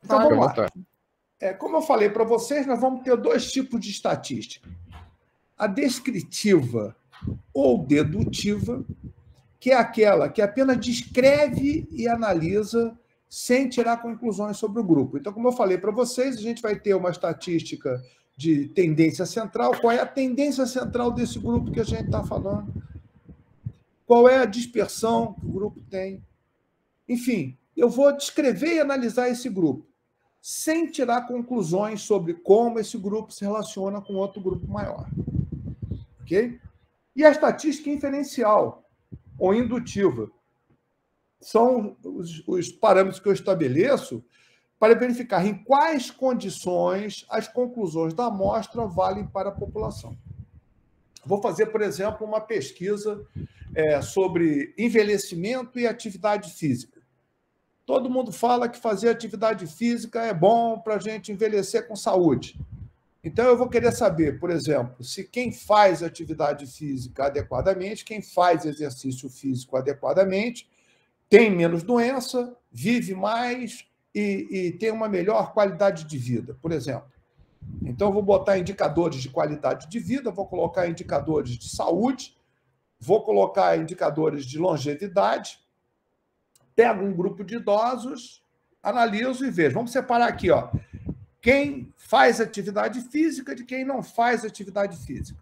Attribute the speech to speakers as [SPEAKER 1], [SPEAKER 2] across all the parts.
[SPEAKER 1] Então, vamos lá. Como eu falei para vocês, nós vamos ter dois tipos de estatística. A descritiva ou dedutiva, que é aquela que apenas descreve e analisa sem tirar conclusões sobre o grupo. Então, como eu falei para vocês, a gente vai ter uma estatística de tendência central. Qual é a tendência central desse grupo que a gente está falando? Qual é a dispersão que o grupo tem? Enfim, eu vou descrever e analisar esse grupo, sem tirar conclusões sobre como esse grupo se relaciona com outro grupo maior. Ok? E a estatística inferencial, ou indutiva, são os parâmetros que eu estabeleço para verificar em quais condições as conclusões da amostra valem para a população. Vou fazer, por exemplo, uma pesquisa sobre envelhecimento e atividade física. Todo mundo fala que fazer atividade física é bom para a gente envelhecer com saúde. Então, eu vou querer saber, por exemplo, se quem faz atividade física adequadamente, quem faz exercício físico adequadamente, tem menos doença, vive mais e tem uma melhor qualidade de vida, por exemplo. Então, eu vou botar indicadores de qualidade de vida, vou colocar indicadores de saúde, vou colocar indicadores de longevidade, pego um grupo de idosos, analiso e vejo. Vamos separar aqui, ó, quem faz atividade física de quem não faz atividade física.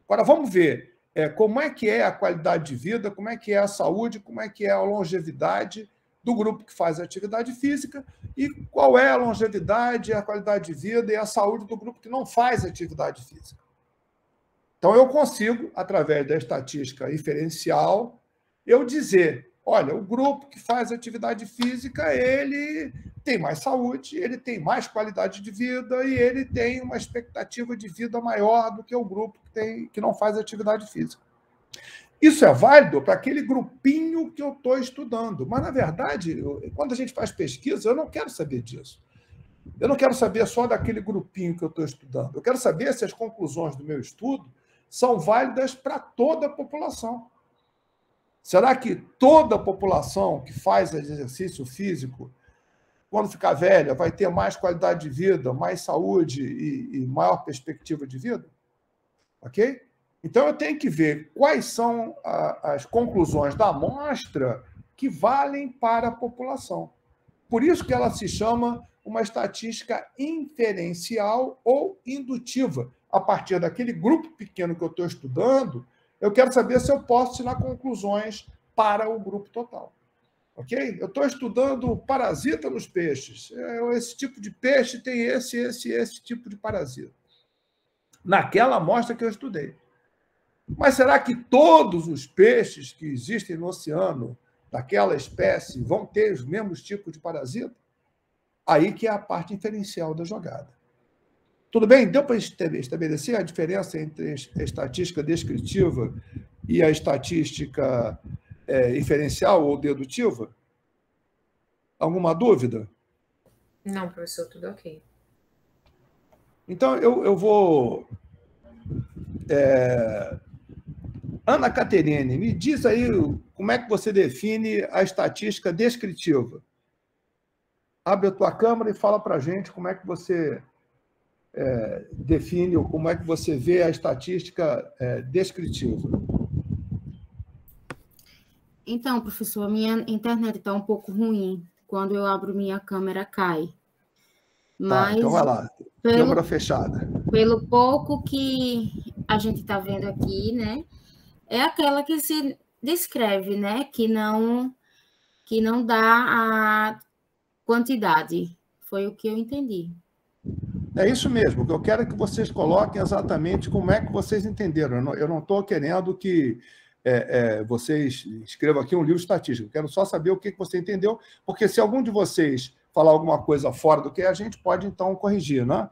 [SPEAKER 1] Agora, vamos ver como é que é a qualidade de vida, como é que é a saúde, como é que é a longevidade do grupo que faz atividade física e qual é a longevidade, a qualidade de vida e a saúde do grupo que não faz atividade física. Então, eu consigo, através da estatística inferencial, eu dizer, olha, o grupo que faz atividade física, ele tem mais saúde, ele tem mais qualidade de vida e ele tem uma expectativa de vida maior do que o grupo que não faz atividade física. Isso é válido para aquele grupinho que eu estou estudando. Mas, na verdade, quando a gente faz pesquisa, eu não quero saber disso. Eu não quero saber só daquele grupinho que eu estou estudando. Eu quero saber se as conclusões do meu estudo são válidas para toda a população. Será que toda a população que faz exercício físico, quando ficar velha, vai ter mais qualidade de vida, mais saúde e maior perspectiva de vida? Ok? Então, eu tenho que ver quais são as conclusões da amostra que valem para a população. Por isso que ela se chama uma estatística inferencial ou indutiva. A partir daquele grupo pequeno que eu estou estudando, eu quero saber se eu posso tirar conclusões para o grupo total. Ok? Eu estou estudando parasita nos peixes. Esse tipo de peixe tem esse tipo de parasita. Naquela amostra que eu estudei. Mas será que todos os peixes que existem no oceano, daquela espécie, vão ter os mesmos tipos de parasita? Aí que é a parte inferencial da jogada. Tudo bem? Deu para estabelecer a diferença entre a estatística descritiva e a estatística inferencial ou dedutiva? Alguma dúvida?
[SPEAKER 2] Não, professor, tudo ok.
[SPEAKER 1] Então, eu vou... Ana Caterine, me diz aí como é que você define a estatística descritiva. Abre a tua câmera e fala para a gente como é que você define ou como é que você vê a estatística descritiva.
[SPEAKER 3] Então, professor, a minha internet está um pouco ruim. Quando eu abro minha câmera, cai. Mas,
[SPEAKER 1] tá, então vai lá, câmera fechada.
[SPEAKER 3] Pelo pouco que a gente está vendo aqui, né, é aquela que se descreve, né, que não dá a quantidade. Foi o que eu entendi.
[SPEAKER 1] É isso mesmo. O que eu quero é que vocês coloquem exatamente como é que vocês entenderam. Eu não estou querendo que vocês escrevam aqui um livro estatístico. Eu quero só saber o que você entendeu, porque se algum de vocês falar alguma coisa fora do que a gente pode, então, corrigir, né?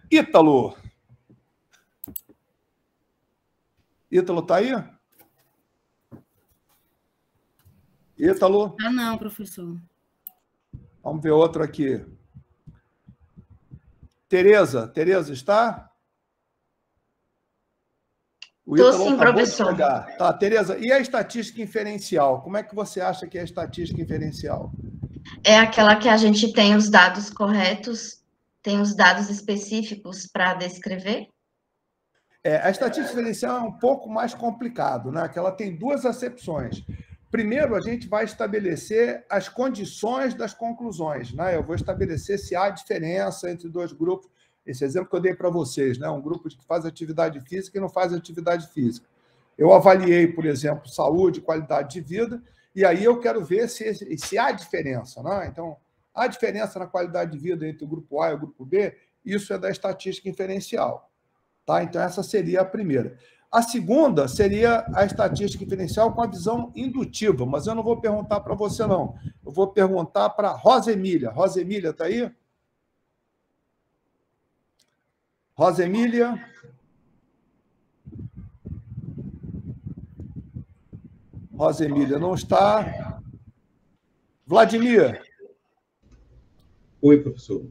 [SPEAKER 1] Ítalo. Ítalo está aí? Ítalo?
[SPEAKER 3] Ah, não, professor.
[SPEAKER 1] Vamos ver outro aqui. Tereza está?
[SPEAKER 4] Estou sim, professor.
[SPEAKER 1] Tá, Tereza, e a estatística inferencial? Como é que você acha que é a estatística inferencial?
[SPEAKER 4] É aquela que a gente tem os dados corretos, tem os dados específicos para descrever?
[SPEAKER 1] A estatística diferencial é um pouco mais complicado, né? Que ela tem duas acepções. Primeiro, a gente vai estabelecer as condições das conclusões, né? Eu vou estabelecer se há diferença entre dois grupos. Esse exemplo que eu dei para vocês, né? Um grupo que faz atividade física e não faz atividade física. Eu avaliei, por exemplo, saúde, qualidade de vida, e aí eu quero ver se há diferença, né? Então, há diferença na qualidade de vida entre o grupo A e o grupo B? Isso é da estatística inferencial. Tá? Então, essa seria a primeira. A segunda seria a estatística inferencial com a visão indutiva, mas eu não vou perguntar para você, não. Eu vou perguntar para Rosa Emília. Rosa Emília, está aí? Rosa Emília? Rosa Emília não está. Vladimir?
[SPEAKER 5] Oi, professor.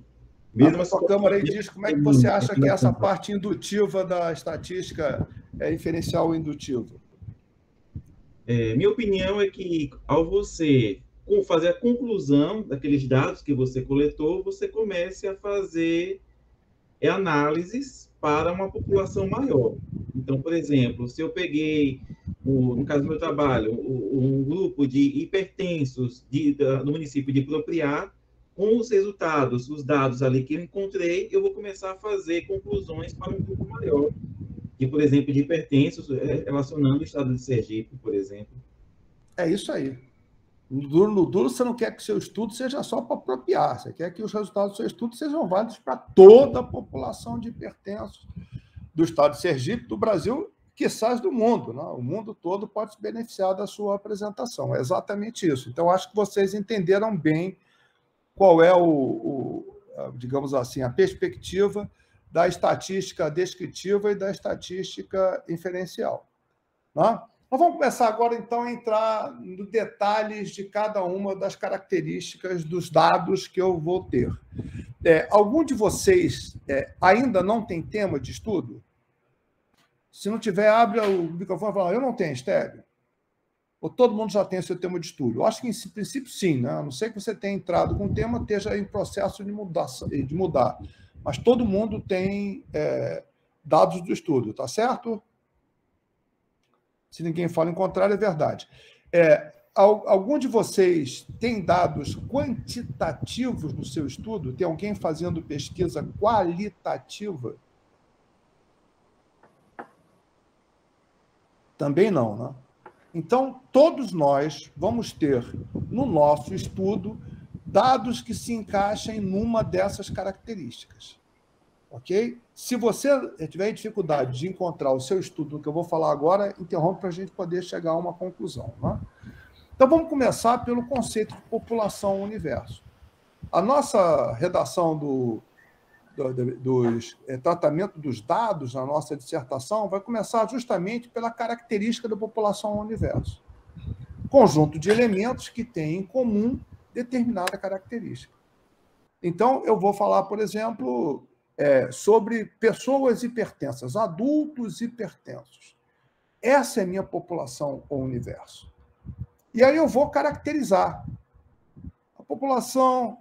[SPEAKER 1] A sua câmera aí diz como é que você acha que é essa parte indutiva da estatística é inferencial ou indutiva?
[SPEAKER 5] Minha opinião é que, ao você fazer a conclusão daqueles dados que você coletou, você comece a fazer análises para uma população maior. Então, por exemplo, se eu peguei, no caso do meu trabalho, um grupo de hipertensos do município de Propriá, com os resultados, os dados ali que eu encontrei, eu vou começar a fazer conclusões para um grupo maior, por exemplo, de hipertensos, relacionando o estado de Sergipe, por exemplo.
[SPEAKER 1] É isso aí. No duro, você não quer que o seu estudo seja só para apropriar, você quer que os resultados do seu estudo sejam válidos para toda a população de hipertensos do estado de Sergipe, do Brasil, quiçá do mundo. Né? O mundo todo pode se beneficiar da sua apresentação. É exatamente isso. Então, acho que vocês entenderam bem qual é digamos assim, a perspectiva da estatística descritiva e da estatística inferencial. Né? Nós vamos começar agora, então, a entrar nos detalhes de cada uma das características dos dados que eu vou ter. Algum de vocês ainda não tem tema de estudo? Se não tiver, abre o microfone e fala, eu não tenho, Estébio. Ou todo mundo já tem o seu tema de estudo? Eu acho que, em princípio, sim. Né? A não ser que você tenha entrado com o tema, esteja em processo de mudar. Mas todo mundo tem dados do estudo, tá certo? Se ninguém fala em contrário, é verdade. Algum de vocês tem dados quantitativos no seu estudo? Tem alguém fazendo pesquisa qualitativa? Também não, né? Então, todos nós vamos ter, no nosso estudo, dados que se encaixem numa dessas características. Ok? Se você tiver dificuldade de encontrar o seu estudo no que eu vou falar agora, interrompe para a gente poder chegar a uma conclusão. Né? Então, vamos começar pelo conceito de população-universo. A nossa redação do tratamento dos dados na nossa dissertação vai começar justamente pela característica da população-universo. Conjunto de elementos que têm em comum determinada característica. Então, eu vou falar, por exemplo, sobre pessoas hipertensas, adultos hipertensos. Essa é a minha população ou universo. E aí eu vou caracterizar a população,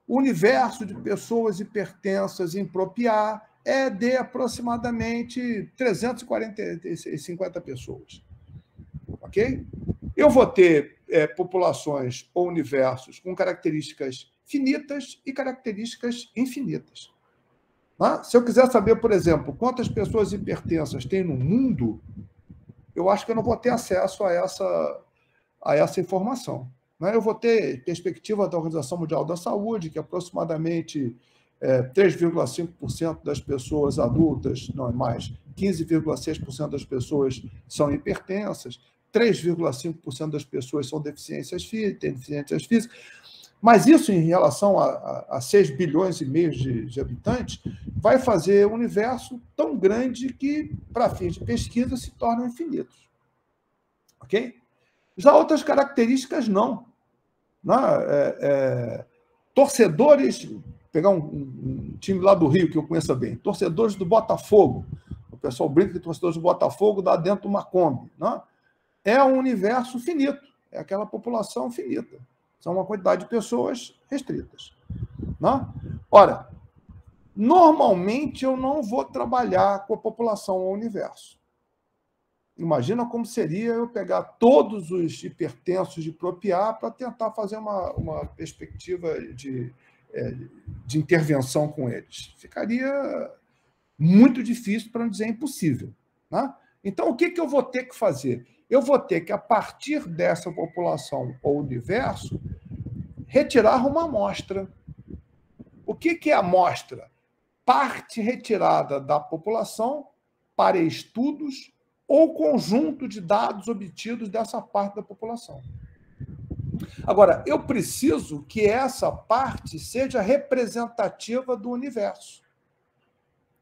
[SPEAKER 1] o universo de pessoas hipertensas em Propriá é de aproximadamente 350 pessoas. Ok? Eu vou ter populações ou universos com características finitas e características infinitas. Tá? Se eu quiser saber, por exemplo, quantas pessoas hipertensas tem no mundo, eu acho que eu não vou ter acesso a essa informação. Eu vou ter perspectiva da Organização Mundial da Saúde, que aproximadamente 3,5% das pessoas adultas, não é mais, 15,6% das pessoas são hipertensas, 3,5% das pessoas são têm deficiências físicas. Mas isso, em relação a 6 bilhões e meio de habitantes, vai fazer um universo tão grande que, para fins de pesquisa, se tornam infinitos. Ok? Já outras características, não. Torcedores, pegar um time lá do Rio, que eu conheço bem, torcedores do Botafogo. O pessoal brinca que torcedores do Botafogo dá dentro de uma Kombi. Não? É um universo finito, é aquela população finita. São uma quantidade de pessoas restritas. Não? Ora, normalmente eu não vou trabalhar com a população ou o universo. Imagina como seria eu pegar todos os hipertensos de Propiá para tentar fazer uma perspectiva de intervenção com eles. Ficaria muito difícil, para não dizer impossível. Né? Então, o que eu vou ter que fazer? Eu vou ter que, a partir dessa população ou universo, retirar uma amostra. O que é amostra? Parte retirada da população para estudos ou conjunto de dados obtidos dessa parte da população. Agora, eu preciso que essa parte seja representativa do universo.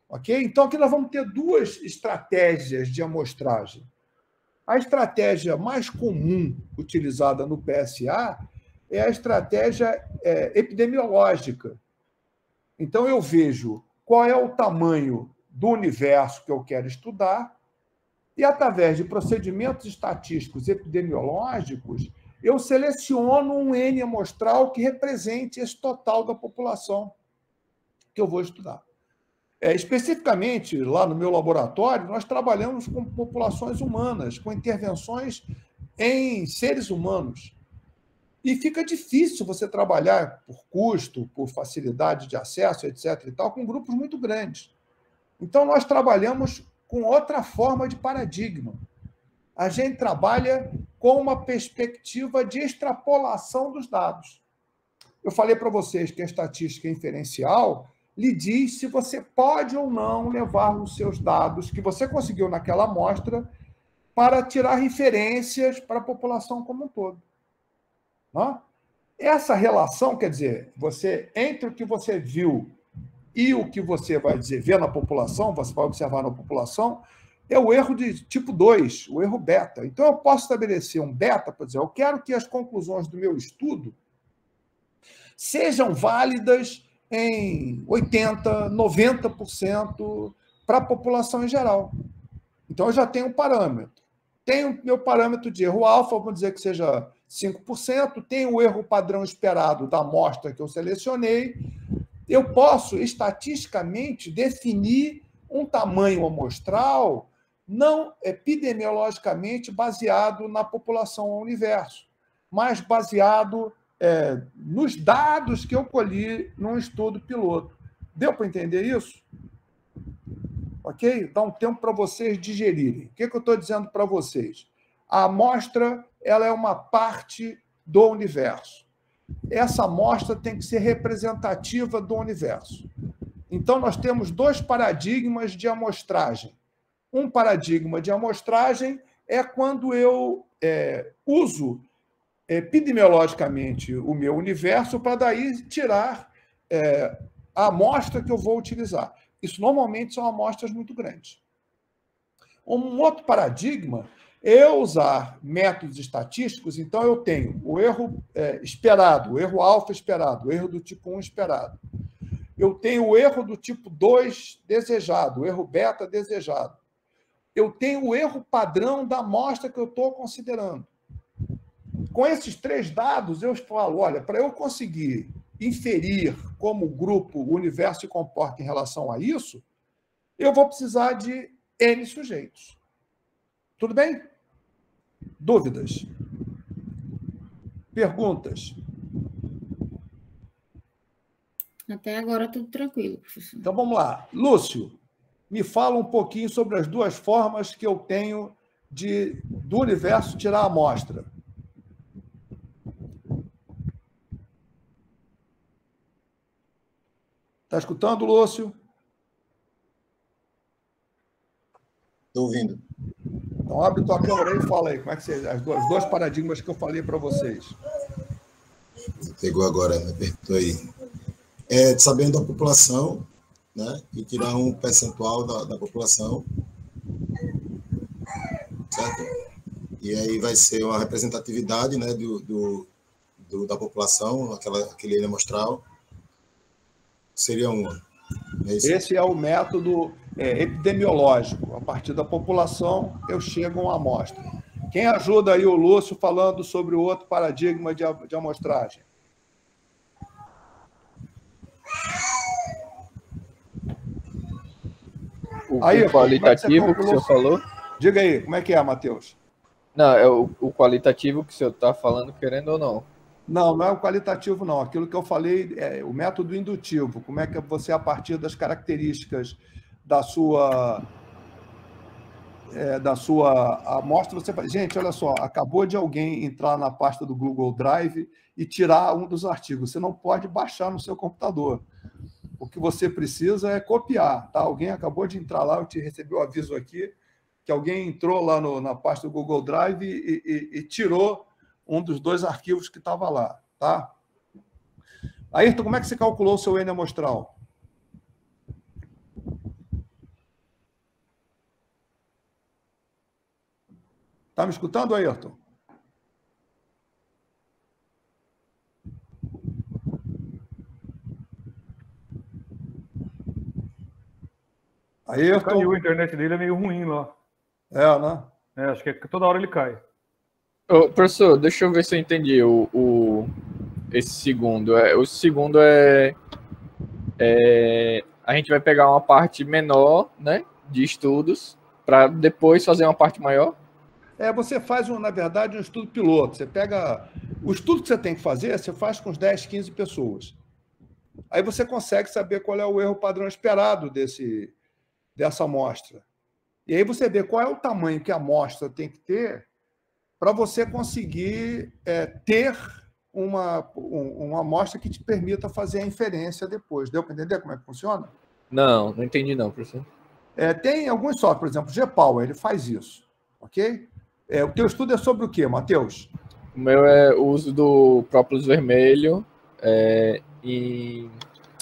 [SPEAKER 1] Ok? Então, aqui nós vamos ter duas estratégias de amostragem. A estratégia mais comum utilizada no PSA é a estratégia epidemiológica. Então, eu vejo qual é o tamanho do universo que eu quero estudar e, através de procedimentos estatísticos epidemiológicos, eu seleciono um N amostral que represente esse total da população que eu vou estudar. Especificamente, lá no meu laboratório, nós trabalhamos com populações humanas, com intervenções em seres humanos. E fica difícil você trabalhar por custo, por facilidade de acesso, etc., e tal, com grupos muito grandes. Então, nós trabalhamos com outra forma de paradigma. A gente trabalha com uma perspectiva de extrapolação dos dados. Eu falei para vocês que a estatística inferencial lhe diz se você pode ou não levar os seus dados que você conseguiu naquela amostra para tirar referências para a população como um todo. Não? Essa relação, quer dizer, entre o que você viu e o que você vai ver na população, você vai observar na população, é o erro de tipo 2, o erro beta. Então, eu posso estabelecer um beta para dizer, eu quero que as conclusões do meu estudo sejam válidas em 80%, 90% para a população em geral. Então, eu já tenho um parâmetro. Tenho meu parâmetro de erro alfa, vamos dizer que seja 5%, tenho o erro padrão esperado da amostra que eu selecionei. Eu posso, estatisticamente, definir um tamanho amostral não epidemiologicamente baseado na população ao universo, mas baseado nos dados que eu colhi num estudo piloto. Deu para entender isso? Ok? Dá um tempo para vocês digerirem. O que eu estou dizendo para vocês? A amostra ela é uma parte do universo. Essa amostra tem que ser representativa do universo. Então, nós temos dois paradigmas de amostragem. Um paradigma de amostragem é quando eu uso epidemiologicamente o meu universo para daí tirar a amostra que eu vou utilizar. Isso normalmente são amostras muito grandes. Um outro paradigma é usar métodos estatísticos. Então, eu tenho o erro esperado, o erro alfa esperado, o erro do tipo 1 esperado. Eu tenho o erro do tipo 2 desejado, o erro beta desejado. Eu tenho o erro padrão da amostra que eu estou considerando. Com esses três dados, eu falo, olha, para eu conseguir inferir como o grupo, o universo se comporta em relação a isso, eu vou precisar de N sujeitos. Tudo bem? Dúvidas? Perguntas?
[SPEAKER 3] Até agora tudo tranquilo, professor.
[SPEAKER 1] Então, vamos lá. Lúcio, me fala um pouquinho sobre as duas formas que eu tenho do universo tirar a amostra. Está escutando, Lúcio?
[SPEAKER 6] Estou ouvindo.
[SPEAKER 1] Então, abre tua câmera e fala aí, como é que você... Os dois paradigmas que eu falei para vocês.
[SPEAKER 6] Pegou agora, me apertou aí. Sabendo a população, né, e tirar um percentual da população, certo? E aí vai ser uma representatividade, né, da população, aquele N amostral. Seria uma.
[SPEAKER 1] Esse é o método epidemiológico. A partir da população, eu chego a uma amostra. Quem ajuda aí o Lúcio falando sobre o outro paradigma de amostragem?
[SPEAKER 7] O qualitativo que o senhor falou?
[SPEAKER 1] Diga aí, como é que é, Matheus?
[SPEAKER 7] Não, é o qualitativo que o senhor está falando, querendo ou não.
[SPEAKER 1] Não, não é o qualitativo, não. Aquilo que eu falei é o método indutivo. Como é que você, a partir das características da sua amostra, você faz. Gente, olha só, acabou de alguém entrar na pasta do Google Drive e tirar um dos artigos. Você não pode baixar no seu computador. O que você precisa é copiar, tá? Alguém acabou de entrar lá, eu te recebi o aviso aqui, que alguém entrou lá na pasta do Google Drive e tirou um dos 2 arquivos que estava lá, tá? Ayrton, como é que você calculou o seu N amostral? Está me escutando, Ayrton? Ayrton.
[SPEAKER 8] Caiu, a internet dele é meio ruim lá.
[SPEAKER 1] É, né?
[SPEAKER 8] É, acho que toda hora ele cai.
[SPEAKER 7] Ô, professor, deixa eu ver se eu entendi esse segundo. O segundo a gente vai pegar uma parte menor, né, de estudos para depois fazer uma parte maior?
[SPEAKER 1] Você faz, na verdade, um estudo piloto. Você pega o estudo que você tem que fazer, você faz com uns 10, 15 pessoas. Aí você consegue saber qual é o erro padrão esperado dessa amostra. E aí você vê qual é o tamanho que a amostra tem que ter para você conseguir ter uma amostra que te permita fazer a inferência depois. Deu para entender como é que funciona?
[SPEAKER 7] Não entendi não, professor.
[SPEAKER 1] Tem alguns softwares, por exemplo, o Gpower, ele faz isso, ok? O teu estudo é sobre o quê, Matheus?
[SPEAKER 7] O meu é o uso do própolis vermelho em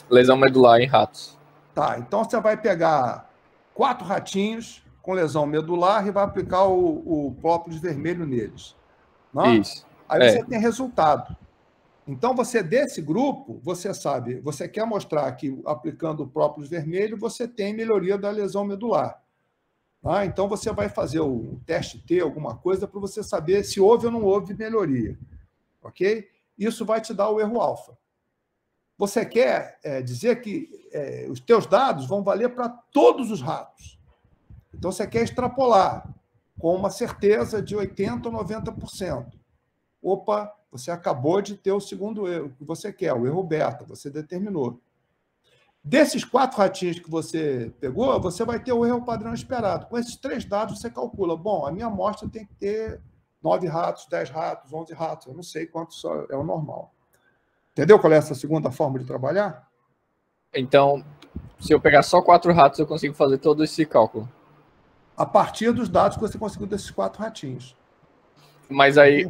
[SPEAKER 7] lesão medular em ratos.
[SPEAKER 1] Tá, então você vai pegar 4 ratinhos com lesão medular e vai aplicar o própolis vermelho neles. Não?
[SPEAKER 7] Isso.
[SPEAKER 1] Aí você tem resultado. Então, desse grupo, você sabe, você quer mostrar que aplicando o própolis vermelho, você tem melhoria da lesão medular. Tá? Então, você vai fazer o teste T, alguma coisa, para você saber se houve ou não houve melhoria. Ok? Isso vai te dar o erro alfa. Você quer dizer que os teus dados vão valer para todos os ratos. Então, você quer extrapolar com uma certeza de 80% ou 90%. Opa, você acabou de ter o segundo erro que você quer, o erro beta, você determinou. Desses 4 ratinhos que você pegou, você vai ter o erro padrão esperado. Com esses 3 dados, você calcula. Bom, a minha amostra tem que ter 9 ratos, 10 ratos, 11 ratos. Eu não sei quanto só é o normal. Entendeu qual é essa segunda forma de trabalhar?
[SPEAKER 7] Então, se eu pegar só 4 ratos, eu consigo fazer todo esse cálculo?
[SPEAKER 1] A partir dos dados que você conseguiu desses 4 ratinhos.
[SPEAKER 7] Mas aí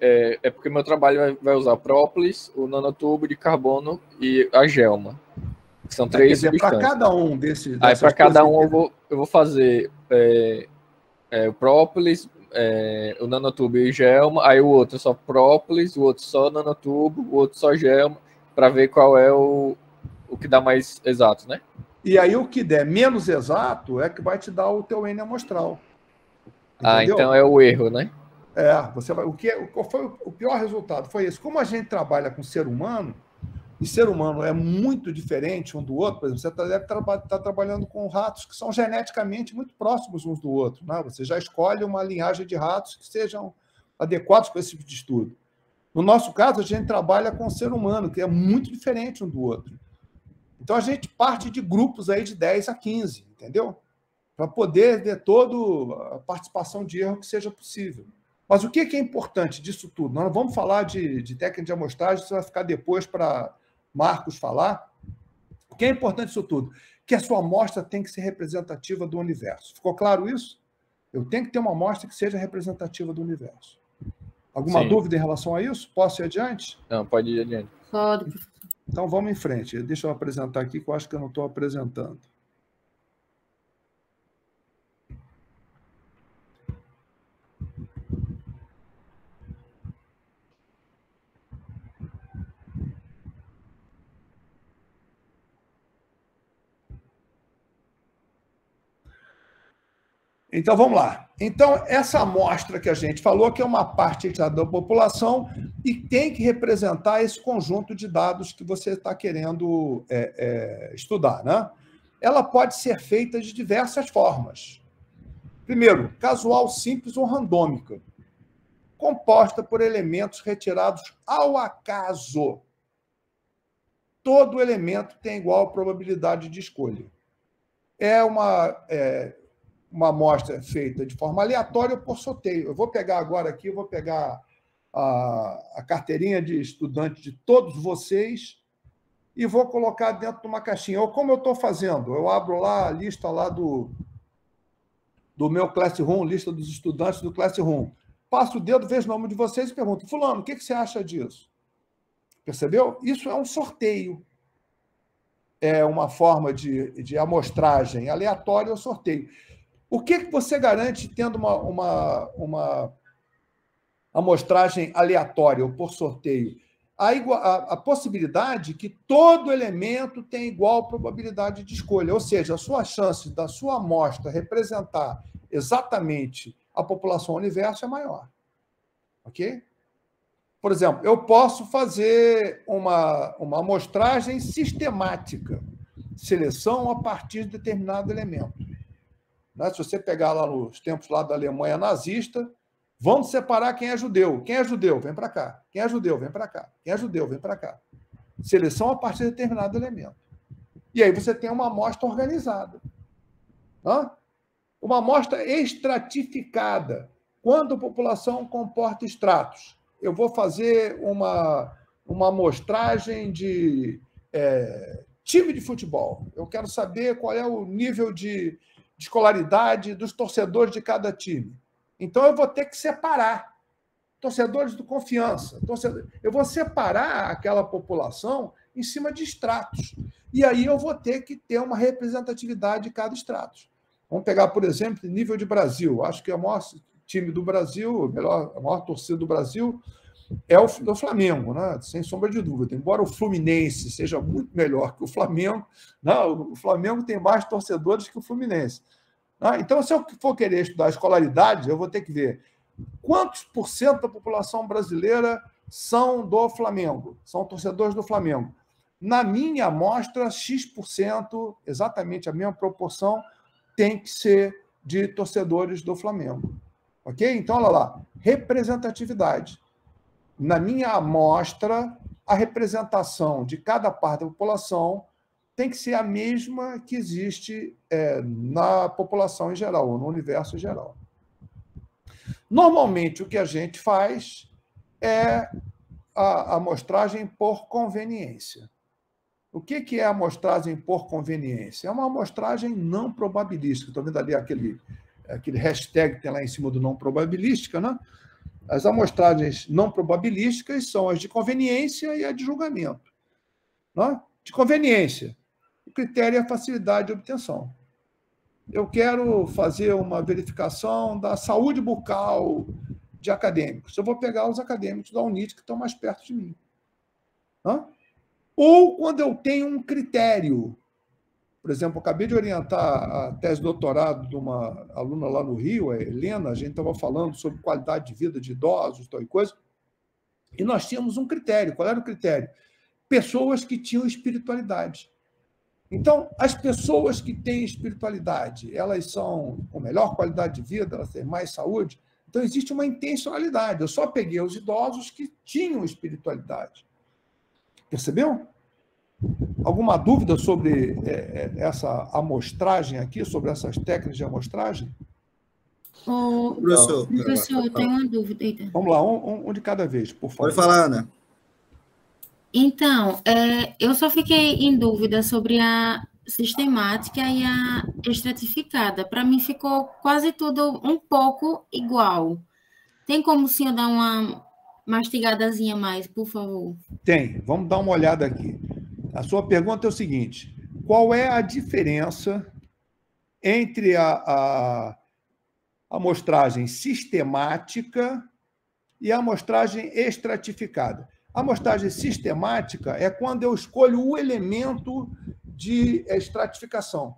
[SPEAKER 7] é porque meu trabalho vai usar própolis, o nanotubo de carbono e a gelma. Que são 3 substâncias.
[SPEAKER 1] Para cada um desses...
[SPEAKER 7] Aí para cada um eu vou fazer o própolis, o nanotubo e gelma, aí o outro só própolis, o outro só nanotubo, o outro só gelma, para ver qual é o que dá mais exato, né?
[SPEAKER 1] E aí o que der menos exato é que vai te dar o teu N amostral. Entendeu?
[SPEAKER 7] Então é o erro, né?
[SPEAKER 1] Você vai, qual foi o pior resultado? Foi esse. Como a gente trabalha com ser humano, e ser humano é muito diferente um do outro, por exemplo, você deve estar trabalhando com ratos que são geneticamente muito próximos uns do outro. Né? Você já escolhe uma linhagem de ratos que sejam adequados para esse tipo de estudo. No nosso caso, a gente trabalha com o ser humano, que é muito diferente um do outro. Então, a gente parte de grupos aí de 10 a 15, entendeu? Para poder ver toda a participação de erro que seja possível. Mas o que é importante disso tudo? Nós vamos falar de técnica de amostragem, isso vai ficar depois para Marcos falar. O que é importante disso tudo? Que a sua amostra tem que ser representativa do universo. Ficou claro isso? Eu tenho que ter uma amostra que seja representativa do universo. Alguma dúvida em relação a isso? Posso ir adiante?
[SPEAKER 7] Não, pode ir adiante.
[SPEAKER 3] Pode.
[SPEAKER 1] Então, vamos em frente. Deixa eu apresentar aqui, que eu acho que eu não estou apresentando. Então, vamos lá. Então, essa amostra que a gente falou, que é uma parte da população e tem que representar esse conjunto de dados que você está querendo estudar, né? Ela pode ser feita de diversas formas. Primeiro, casual, simples ou randômica, composta por elementos retirados ao acaso. Todo elemento tem igual probabilidade de escolha. É uma amostra feita de forma aleatória ou por sorteio. Eu vou pegar agora aqui, eu vou pegar a carteirinha de estudante de todos vocês e vou colocar dentro de uma caixinha. Ou como eu estou fazendo? Eu abro lá a lista lá do meu Classroom, lista dos estudantes do Classroom. Passo o dedo, vejo o nome de vocês e pergunto, fulano, o que você acha disso? Percebeu? Isso é um sorteio. É uma forma de amostragem aleatória ou sorteio. O que você garante tendo uma amostragem aleatória ou por sorteio? A possibilidade que todo elemento tem igual probabilidade de escolha, ou seja, a sua chance da sua amostra representar exatamente a população universo é maior. Ok? Por exemplo, eu posso fazer uma amostragem sistemática, seleção a partir de determinado elemento. Se você pegar lá nos tempos lá da Alemanha nazista, vamos separar quem é judeu. Quem é judeu? Vem para cá. Quem é judeu? Vem para cá. Quem é judeu? Vem para cá. Seleção a partir de determinado elemento. E aí você tem uma amostra organizada. Uma amostra estratificada. Quando a população comporta estratos. Eu vou fazer uma amostragem de time de futebol. Eu quero saber qual é o nível de escolaridade dos torcedores de cada time. Então, eu vou ter que separar torcedores de confiança. Eu vou separar aquela população em cima de estratos. E aí eu vou ter que ter uma representatividade de cada estrato. Vamos pegar, por exemplo, nível de Brasil. Acho que o maior time do Brasil, a maior torcida do Brasil é o Flamengo, né? Sem sombra de dúvida. Embora o Fluminense seja muito melhor que o Flamengo, não, o Flamengo tem mais torcedores que o Fluminense. Então, se eu for querer estudar escolaridade, eu vou ter que ver quantos por cento da população brasileira são do Flamengo, são torcedores do Flamengo. Na minha amostra, X%, exatamente a mesma proporção, tem que ser de torcedores do Flamengo. Ok? Então, olha lá, representatividade. Na minha amostra, a representação de cada parte da população tem que ser a mesma que existe na população em geral, ou no universo em geral. Normalmente, o que a gente faz é a amostragem por conveniência. O que é a amostragem por conveniência? É uma amostragem não probabilística. Estou vendo ali aquele hashtag que tem lá em cima do não probabilística, né? As amostragens não probabilísticas são as de conveniência e a de julgamento. Né? De conveniência, o critério é a facilidade de obtenção. Eu quero fazer uma verificação da saúde bucal de acadêmicos. Eu vou pegar os acadêmicos da UNIT que estão mais perto de mim. Né? Ou quando eu tenho um critério. Por exemplo, eu acabei de orientar a tese de doutorado de uma aluna lá no Rio, a Helena, a gente estava falando sobre qualidade de vida de idosos, tal e coisa, e nós tínhamos um critério. Qual era o critério? Pessoas que tinham espiritualidade. Então, as pessoas que têm espiritualidade, elas são com melhor qualidade de vida, elas têm mais saúde. Então, existe uma intencionalidade. Eu só peguei os idosos que tinham espiritualidade. Percebeu? Alguma dúvida sobre essa amostragem aqui, sobre essas técnicas de amostragem?
[SPEAKER 3] Professor, eu tenho uma dúvida. Então.
[SPEAKER 1] Vamos lá, um de cada vez, por favor.
[SPEAKER 9] Pode falar, Ana.
[SPEAKER 3] Então, eu só fiquei em dúvida sobre a sistemática e a estratificada. Para mim, ficou quase tudo um pouco igual. Tem como o senhor dar uma mastigadazinha mais, por favor?
[SPEAKER 1] Tem. Vamos dar uma olhada aqui. A sua pergunta é o seguinte: qual é a diferença entre a amostragem sistemática e a amostragem estratificada? A amostragem sistemática é quando eu escolho o elemento de estratificação.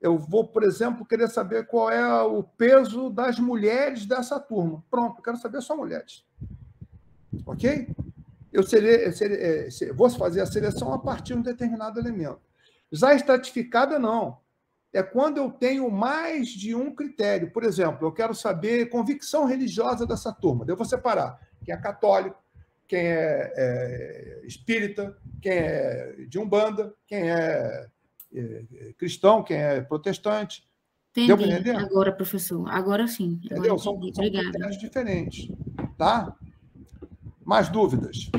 [SPEAKER 1] Eu vou, por exemplo, querer saber qual é o peso das mulheres dessa turma. Pronto, eu quero saber só mulheres. Ok? Vou fazer a seleção a partir de um determinado elemento. Já estratificada, não. É quando eu tenho mais de um critério. Por exemplo, eu quero saber convicção religiosa dessa turma. Eu vou separar quem é católico, quem é espírita, quem é de Umbanda, quem é cristão, quem é protestante. Deu para
[SPEAKER 3] Entendi.
[SPEAKER 1] entender?
[SPEAKER 3] Agora, professor. Agora sim.
[SPEAKER 1] Entendeu?
[SPEAKER 3] Agora
[SPEAKER 1] São
[SPEAKER 3] Obrigada.
[SPEAKER 1] critérios diferentes. Tá? Mais dúvidas?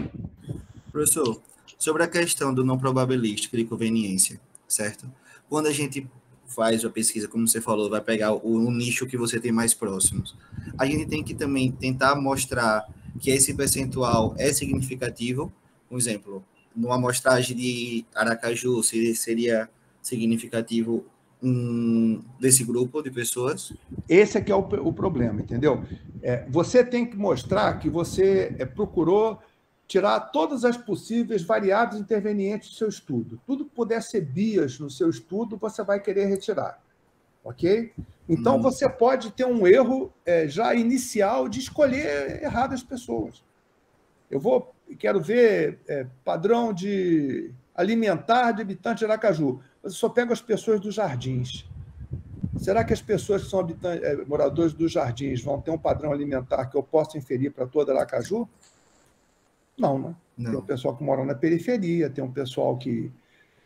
[SPEAKER 9] Professor, sobre a questão do não probabilístico de conveniência, certo? Quando a gente faz a pesquisa, como você falou, vai pegar o nicho que você tem mais próximos, a gente tem que também tentar mostrar que esse percentual é significativo. Por exemplo, numa amostragem de Aracaju, seria significativo desse grupo de pessoas?
[SPEAKER 1] Esse aqui é o problema, entendeu? Você tem que mostrar que você procurou tirar todas as possíveis variáveis intervenientes do seu estudo. Tudo que puder ser bias no seu estudo, você vai querer retirar. Ok? Então, você pode ter um erro já inicial de escolher erradas pessoas. Quero ver padrão de alimentar de habitantes de Aracaju. Mas eu só pego as pessoas dos jardins. Será que as pessoas que são moradores dos jardins vão ter um padrão alimentar que eu possa inferir para toda Aracaju? Não, né?
[SPEAKER 9] Não.
[SPEAKER 1] Tem um pessoal que mora na periferia, tem um pessoal que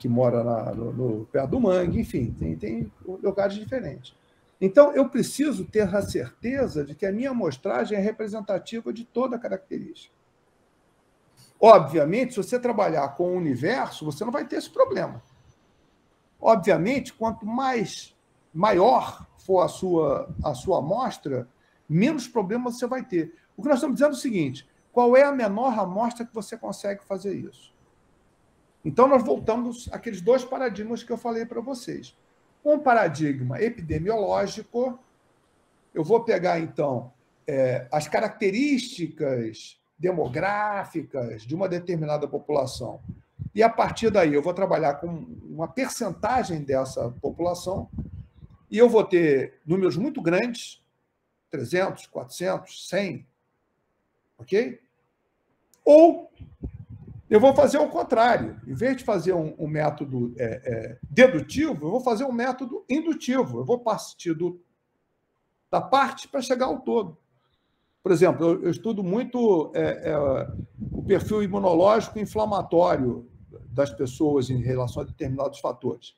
[SPEAKER 1] mora no perto do mangue, enfim, tem lugares diferentes. Então, eu preciso ter a certeza de que a minha amostragem é representativa de toda a característica. Obviamente, se você trabalhar com o universo, você não vai ter esse problema. Obviamente, quanto maior for a sua amostra, menos problemas você vai ter. O que nós estamos dizendo é o seguinte: qual é a menor amostra que você consegue fazer isso? Então, nós voltamos àqueles dois paradigmas que eu falei para vocês. Um paradigma epidemiológico, eu vou pegar, então, as características demográficas de uma determinada população, e, a partir daí, eu vou trabalhar com uma percentagem dessa população, e eu vou ter números muito grandes, 300, 400, 100, ok? Ou eu vou fazer o contrário. Em vez de fazer um método dedutivo, eu vou fazer um método indutivo. Eu vou partir da parte para chegar ao todo. Por exemplo, eu estudo muito o perfil imunológico inflamatório das pessoas em relação a determinados fatores.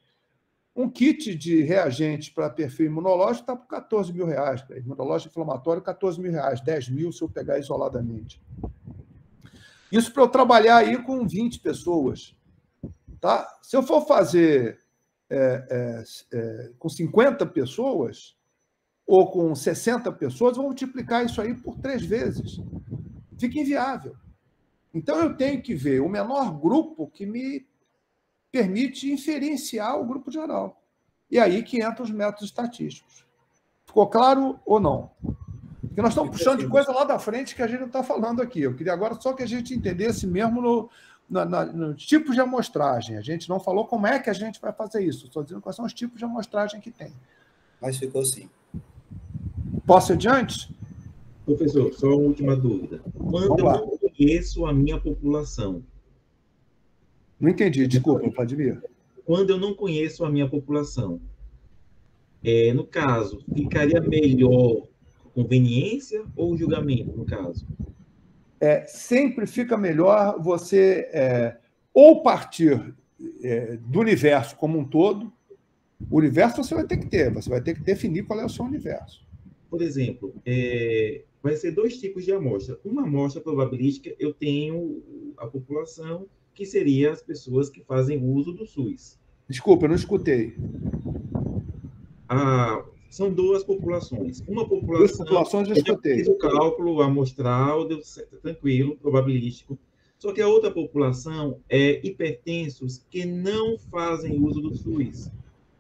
[SPEAKER 1] Um kit de reagentes para perfil imunológico está por R$14 mil. Imunológico inflamatório, R$14 mil. 10 mil se eu pegar isoladamente. Isso para eu trabalhar aí com 20 pessoas. Tá? Se eu for fazer com 50 pessoas ou com 60 pessoas, eu vou multiplicar isso aí por 3 vezes. Fica inviável. Então, eu tenho que ver o menor grupo que me permite inferenciar o grupo geral. E aí que entram os métodos estatísticos. Ficou claro ou não? Porque nós estamos puxando de coisa lá da frente que a gente não está falando aqui. Eu queria agora só que a gente entendesse mesmo no tipo de amostragem. A gente não falou como é que a gente vai fazer isso. Estou dizendo quais são os tipos de amostragem que tem.
[SPEAKER 9] Mas ficou sim.
[SPEAKER 1] Posso ir adiante?
[SPEAKER 5] Professor, só uma última dúvida. Quando eu não conheço a minha população?
[SPEAKER 1] Não entendi, desculpa, Vladimir.
[SPEAKER 5] Quando eu não conheço a minha população, no caso, ficaria melhor conveniência ou julgamento, no caso?
[SPEAKER 1] Sempre fica melhor você ou partir do universo como um todo. O universo você vai ter que definir qual é o seu universo.
[SPEAKER 5] Por exemplo, vai ser 2 tipos de amostra. Uma amostra probabilística, eu tenho a população, que seria as pessoas que fazem uso do SUS.
[SPEAKER 1] Desculpa, eu não escutei.
[SPEAKER 5] São 2 populações. Uma população...
[SPEAKER 1] 2 populações eu escutei.
[SPEAKER 5] Fiz o cálculo amostral, deu certo, tranquilo, probabilístico. Só que a outra população é hipertensos que não fazem uso do SUS,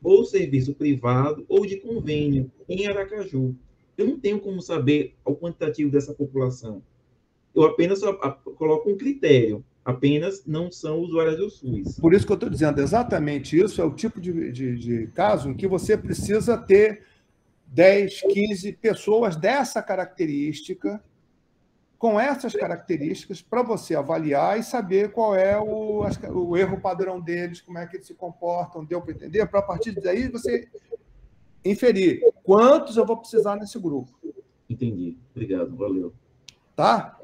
[SPEAKER 5] ou serviço privado, ou de convênio, em Aracaju. Eu não tenho como saber o quantitativo dessa população. Eu apenas coloco um critério. apenas não são usuárias do SUS.
[SPEAKER 1] Por isso que eu estou dizendo, exatamente isso é o tipo de caso em que você precisa ter 10, 15 pessoas dessa característica, com essas características, para você avaliar e saber qual é o erro padrão deles, como é que eles se comportam, deu para entender? Para a partir daí você inferir quantos eu vou precisar nesse grupo.
[SPEAKER 5] Entendi. Obrigado. Valeu.
[SPEAKER 1] Tá?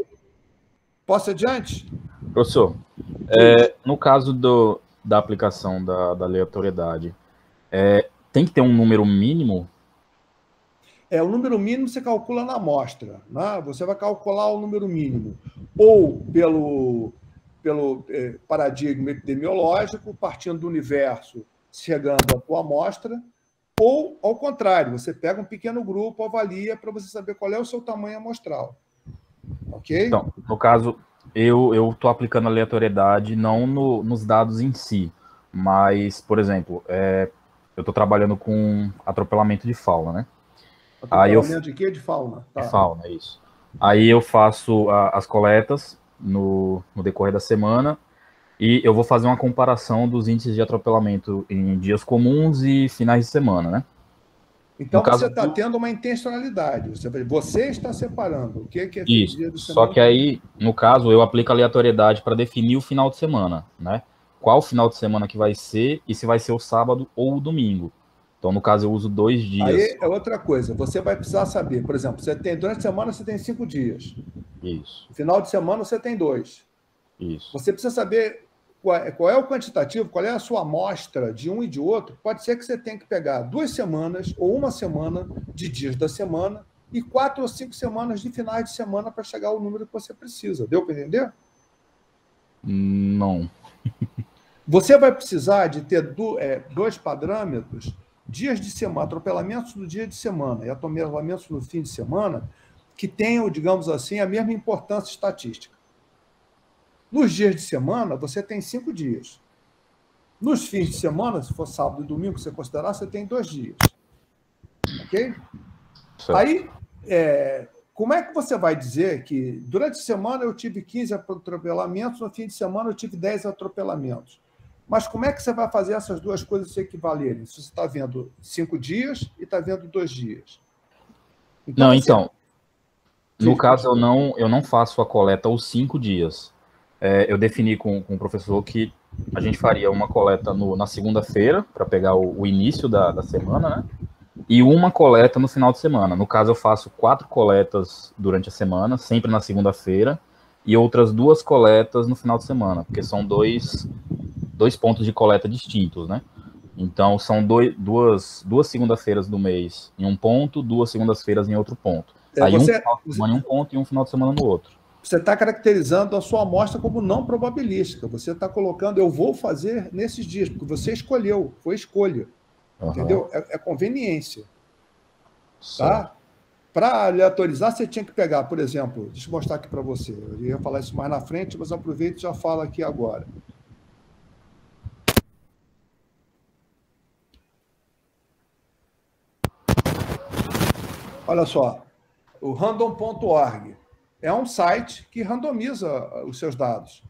[SPEAKER 1] Posso ir adiante?
[SPEAKER 10] Professor, no caso da aplicação da aleatoriedade, tem que ter um número mínimo?
[SPEAKER 1] O número mínimo você calcula na amostra. Né? Você vai calcular o número mínimo ou pelo paradigma epidemiológico, partindo do universo, chegando à tua amostra, ou, ao contrário, você pega um pequeno grupo, avalia para você saber qual é o seu tamanho amostral. Ok?
[SPEAKER 10] Então, no caso, eu estou aplicando a aleatoriedade não nos dados em si, mas, por exemplo, eu estou trabalhando com atropelamento de fauna, né?
[SPEAKER 1] Atropelamento de quê? De fauna. Tá.
[SPEAKER 10] De fauna, isso. Aí eu faço as coletas no decorrer da semana e eu vou fazer uma comparação dos índices de atropelamento em dias comuns e finais de semana, né?
[SPEAKER 1] Então você está tendo uma intencionalidade. Você está separando o que é
[SPEAKER 10] isso.
[SPEAKER 1] Dia de
[SPEAKER 10] semana. Só que aí, no caso, eu aplico a aleatoriedade para definir o final de semana, né? Qual final de semana que vai ser e se vai ser o sábado ou o domingo. Então, no caso, eu uso 2 dias.
[SPEAKER 1] Aí é outra coisa. Você vai precisar saber, por exemplo, durante a semana você tem 5 dias.
[SPEAKER 10] Isso.
[SPEAKER 1] No final de semana você tem 2.
[SPEAKER 10] Isso.
[SPEAKER 1] Você precisa saber qual é o quantitativo, qual é a sua amostra de um e de outro. Pode ser que você tenha que pegar 2 semanas ou 1 semana de dias da semana e 4 ou 5 semanas de finais de semana para chegar ao número que você precisa. Deu para entender?
[SPEAKER 10] Não.
[SPEAKER 1] Você vai precisar de ter 2 parâmetros, dias de semana, atropelamentos no dia de semana e atropelamentos no fim de semana, que tenham, digamos assim, a mesma importância estatística. Nos dias de semana, você tem 5 dias. Nos fins de semana, se for sábado e domingo, você considerar, você tem 2 dias. Ok? Certo. Aí, como é que você vai dizer que durante a semana eu tive 15 atropelamentos, no fim de semana eu tive 10 atropelamentos? Mas como é que você vai fazer essas duas coisas se equivalerem? Se você está vendo 5 dias e está vendo 2 dias.
[SPEAKER 10] Então, no caso, eu não faço a coleta aos 5 dias. Eu defini com o professor que a gente faria uma coleta na segunda-feira, para pegar o início da semana, né? E uma coleta no final de semana. No caso, eu faço 4 coletas durante a semana, sempre na segunda-feira, e outras 2 coletas no final de semana, porque são dois pontos de coleta distintos, né? Então, são duas segunda-feiras do mês em um ponto, 2 segundas-feiras em outro ponto. Aí um final de semana em um ponto e um final de semana no outro.
[SPEAKER 1] Você está caracterizando a sua amostra como não probabilística. Você está colocando, eu vou fazer nesses dias, porque você escolheu, foi escolha. Uhum. Entendeu? É conveniência. Tá? Para aleatorizar, você tinha que pegar, por exemplo, deixa eu mostrar aqui para você. Eu ia falar isso mais na frente, mas aproveito e já falo aqui agora. Olha só, o random.org é um site que randomiza os seus dados.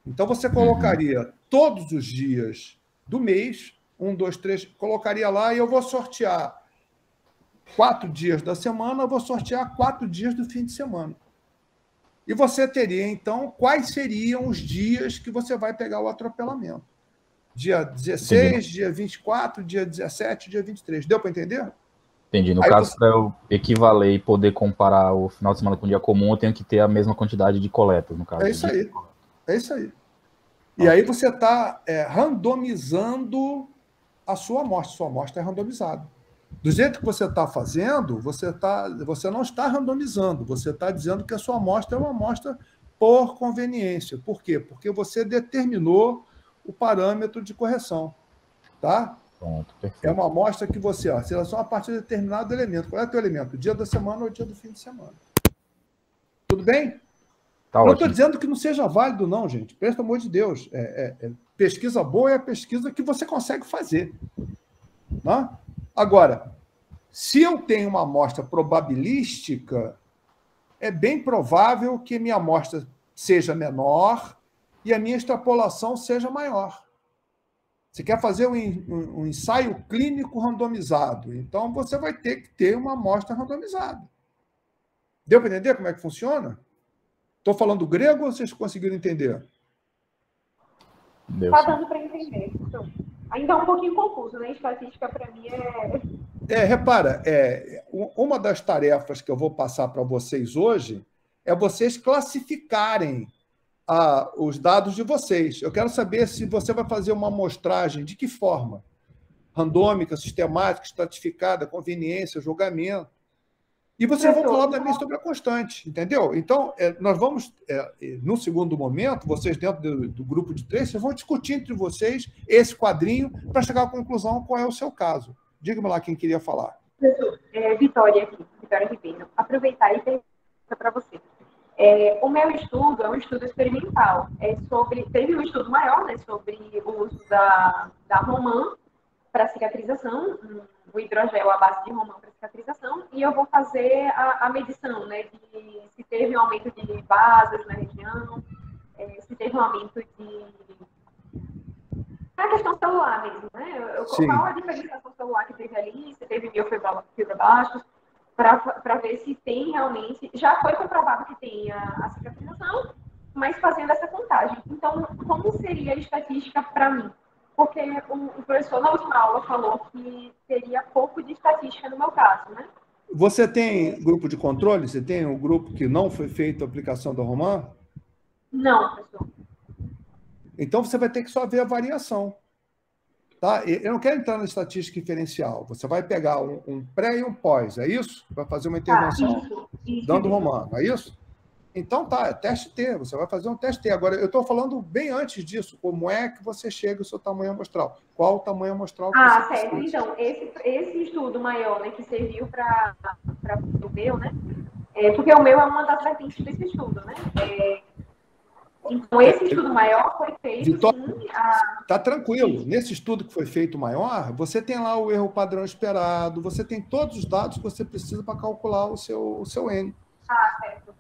[SPEAKER 1] Então, você colocaria todos os dias do mês, 1, 2, 3, colocaria lá e eu vou sortear 4 dias da semana, eu vou sortear 4 dias do fim de semana. E você teria, então, quais seriam os dias que você vai pegar o atropelamento. Dia 16, dia 24, dia 17, dia 23. Deu para entender?
[SPEAKER 10] Entendi. No caso, para eu equivaler e poder comparar o final de semana com o dia comum, eu tenho que ter a mesma quantidade de coletas, no caso.
[SPEAKER 1] É isso aí. É isso aí. E aí você está randomizando a sua amostra. Sua amostra é randomizada. Do jeito que você está fazendo, você não está randomizando. Você está dizendo que a sua amostra é uma amostra por conveniência. Por quê? Porque você determinou o parâmetro de correção. Tá?
[SPEAKER 10] Pronto, perfeito.
[SPEAKER 1] É uma amostra que você seleciona a partir de determinado elemento. Qual é o teu elemento? O dia da semana ou o dia do fim de semana? Tudo bem?
[SPEAKER 10] Tá
[SPEAKER 1] não estou dizendo que não seja válido, não, gente. Pelo amor de Deus. Pesquisa boa é a pesquisa que você consegue fazer. Tá? Agora, se eu tenho uma amostra probabilística, é bem provável que minha amostra seja menor e a minha extrapolação seja maior. Você quer fazer um ensaio clínico randomizado, então você vai ter que ter uma amostra randomizada. Deu para entender como é que funciona? Estou falando grego ou vocês conseguiram entender?
[SPEAKER 11] Está dando para entender. Então, ainda é um pouquinho confuso, né? Estatística, para mim,
[SPEAKER 1] repara, uma das tarefas que eu vou passar para vocês hoje é vocês classificarem os dados de vocês. Eu quero saber se você vai fazer uma amostragem de que forma? Randômica, sistemática, estratificada, conveniência, julgamento. E vocês vão falar também sobre a constante, entendeu? Então, nós vamos, no segundo momento, vocês dentro do grupo de 3, vocês vão discutir entre vocês esse quadrinho para chegar à conclusão qual é o seu caso. Diga-me lá quem queria falar.
[SPEAKER 11] Professor, Vitória aqui, Vitória Ribeiro. Aproveitar e perguntar para você. O meu estudo é um estudo experimental. Teve um estudo maior, né, sobre o uso da romã para cicatrização, o hidrogel à base de romã para cicatrização, e eu vou fazer a medição, né, de se teve um aumento de vasos na região, se teve um aumento de... a questão celular mesmo, né? Qual a diferenciação celular que teve ali, se teve miofibroblastos, para ver se tem realmente... Já foi comprovado que tem a cicatrização, mas fazendo essa contagem. Então, como seria a estatística para mim? Porque o professor, na última aula, falou que teria pouco de estatística no meu caso, né?
[SPEAKER 1] Você tem grupo de controle? Você tem um grupo que não foi feito a aplicação da romã?
[SPEAKER 11] Não, professor.
[SPEAKER 1] Então, você vai ter que só ver a variação. Tá? Eu não quero entrar na estatística diferencial. Você vai pegar um pré e um pós, é isso? Para fazer uma intervenção
[SPEAKER 11] isso,
[SPEAKER 1] dando romã, não é isso? Então, é teste T. Você vai fazer um teste T. Agora, eu estou falando bem antes disso. Como é que você chega ao seu tamanho amostral? Qual o tamanho amostral que você
[SPEAKER 11] certo.
[SPEAKER 1] precisa?
[SPEAKER 11] Então, esse estudo maior, né, que serviu para o meu, né? Porque o meu é uma das vertentes desse estudo, né? Então, esse estudo maior foi feito...
[SPEAKER 1] Vitória, está tranquilo. Nesse estudo que foi feito maior, você tem lá o erro padrão esperado, você tem todos os dados que você precisa para calcular o seu N.
[SPEAKER 11] Certo.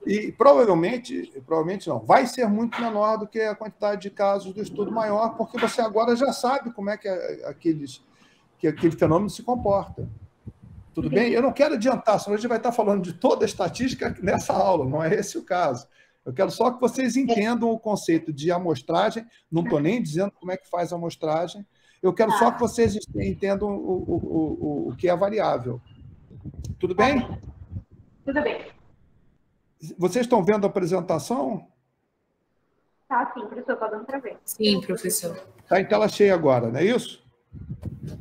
[SPEAKER 1] E provavelmente não, vai ser muito menor do que a quantidade de casos do estudo maior, porque você agora já sabe como é que aquele fenômeno se comporta. Tudo bem? Eu não quero adiantar, senão a gente vai estar falando de toda a estatística nessa aula, não é esse o caso. Eu quero só que vocês entendam o conceito de amostragem, não estou nem dizendo como é que faz a amostragem, eu quero só que vocês entendam o que é variável. Tudo bem?
[SPEAKER 11] Tudo bem.
[SPEAKER 1] Vocês estão vendo a apresentação?
[SPEAKER 11] Tá, sim, professor, está dando para ver.
[SPEAKER 2] Sim, professor.
[SPEAKER 1] Está em tela cheia agora, não é isso?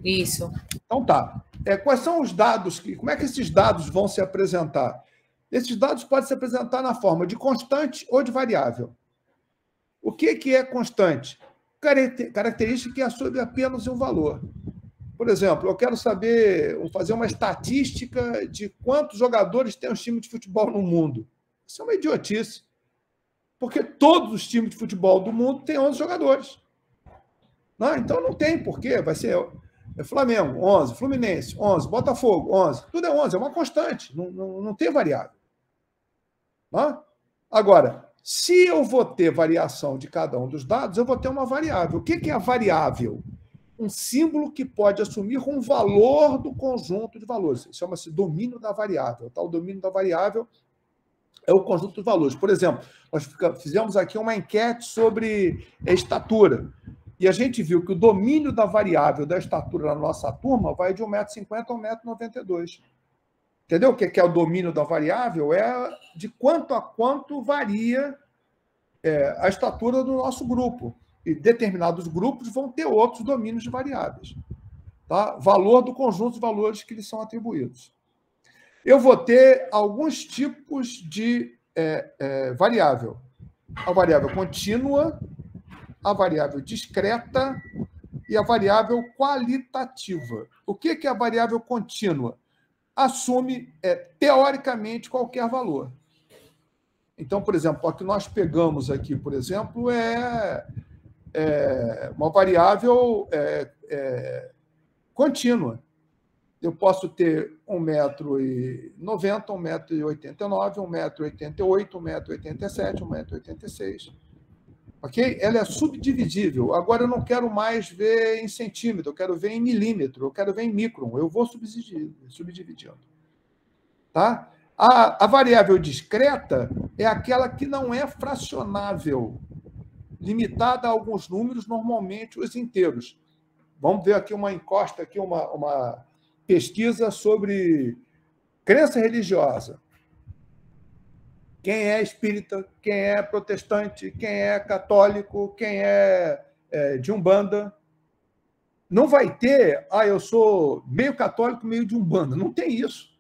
[SPEAKER 2] Isso.
[SPEAKER 1] Então tá. Quais são os dados? Como é que esses dados vão se apresentar? Esses dados podem se apresentar na forma de constante ou de variável. O que é constante? Característica que assume apenas um valor. Por exemplo, eu quero fazer uma estatística de quantos jogadores tem um time de futebol no mundo. Isso é uma idiotice. Porque todos os times de futebol do mundo têm 11 jogadores. Não, então não tem porquê. Vai ser Flamengo, 11, Fluminense, 11, Botafogo, 11. Tudo é 11, é uma constante. Não tem variável. Não? Agora, se eu vou ter variação de cada um dos dados, eu vou ter uma variável. O que é a variável? Um símbolo que pode assumir um valor do conjunto de valores. Chama-se domínio da variável. Tá? O domínio da variável é o conjunto de valores. Por exemplo, nós fizemos aqui uma enquete sobre estatura. E a gente viu que o domínio da variável da estatura na nossa turma vai de 1,50 m a 1,92 m. Entendeu o que é o domínio da variável? É de quanto a quanto varia a estatura do nosso grupo. E determinados grupos vão ter outros domínios de variáveis. Tá? Valor do conjunto de valores que lhes são atribuídos. Eu vou ter alguns tipos de variável. A variável contínua, a variável discreta e a variável qualitativa. O que é a variável contínua? Assume, teoricamente, qualquer valor. Então, por exemplo, a que nós pegamos aqui, por exemplo, é uma variável contínua. Eu posso ter 1,90 m, 1,89 m, 1,88 m, 1,87 m, 1,86 m. Ok? Ela é subdividível. Agora eu não quero mais ver em centímetro, eu quero ver em milímetro, eu quero ver em micron. Eu vou subdividindo. Tá? A variável discreta é aquela que não é fracionável, limitada a alguns números, normalmente os inteiros. Vamos ver aqui uma encosta, aqui uma pesquisa sobre crença religiosa. Quem é espírita, quem é protestante, quem é católico, quem é de Umbanda. Não vai ter, eu sou meio católico, meio de Umbanda. Não tem isso.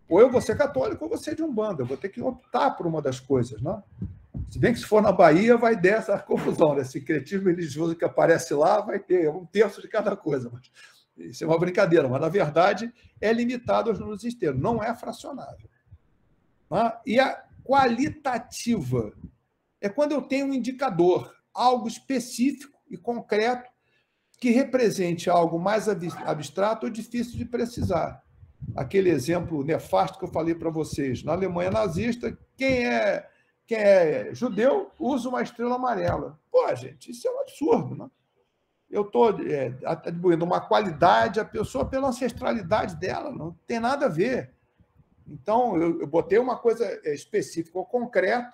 [SPEAKER 1] Ou eu vou ser católico ou vou ser de Umbanda. Eu vou ter que optar por uma das coisas, né? Se bem que se for na Bahia, vai ter essa confusão, né? Esse secretismo religioso que aparece lá vai ter 1/3 de cada coisa. Mas isso é uma brincadeira, mas, na verdade, é limitado aos números inteiros, não é fracionável. Tá? E a qualitativa é quando eu tenho um indicador, algo específico e concreto que represente algo mais abstrato ou difícil de precisar. Aquele exemplo nefasto que eu falei para vocês. Na Alemanha nazista, quem é judeu usa uma estrela amarela. Pô, gente, isso é um absurdo, né? Eu estou atribuindo uma qualidade à pessoa pela ancestralidade dela, não tem nada a ver. Então, eu botei uma coisa específica ou concreta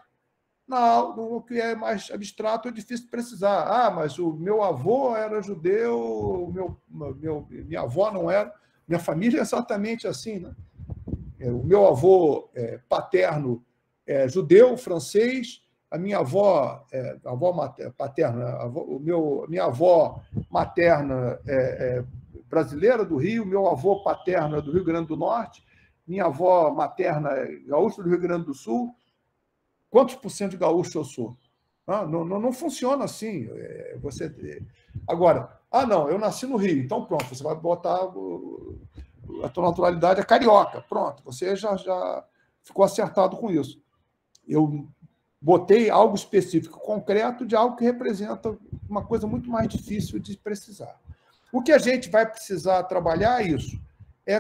[SPEAKER 1] no que é mais abstrato ou difícil de precisar. Mas o meu avô era judeu, minha avó não era. Minha família é exatamente assim, né? O meu avô paterno é judeu, francês, a minha avó, paterna, minha avó materna é brasileira do Rio, meu avô paterno é do Rio Grande do Norte, minha avó materna é gaúcha do Rio Grande do Sul. Quantos % de gaúcho eu sou? Não funciona assim. Agora, não, eu nasci no Rio, então pronto, você vai botar a tua naturalidade é carioca, pronto, você já ficou acertado com isso. Eu botei algo específico, concreto, de algo que representa uma coisa muito mais difícil de precisar. O que a gente vai precisar trabalhar é isso.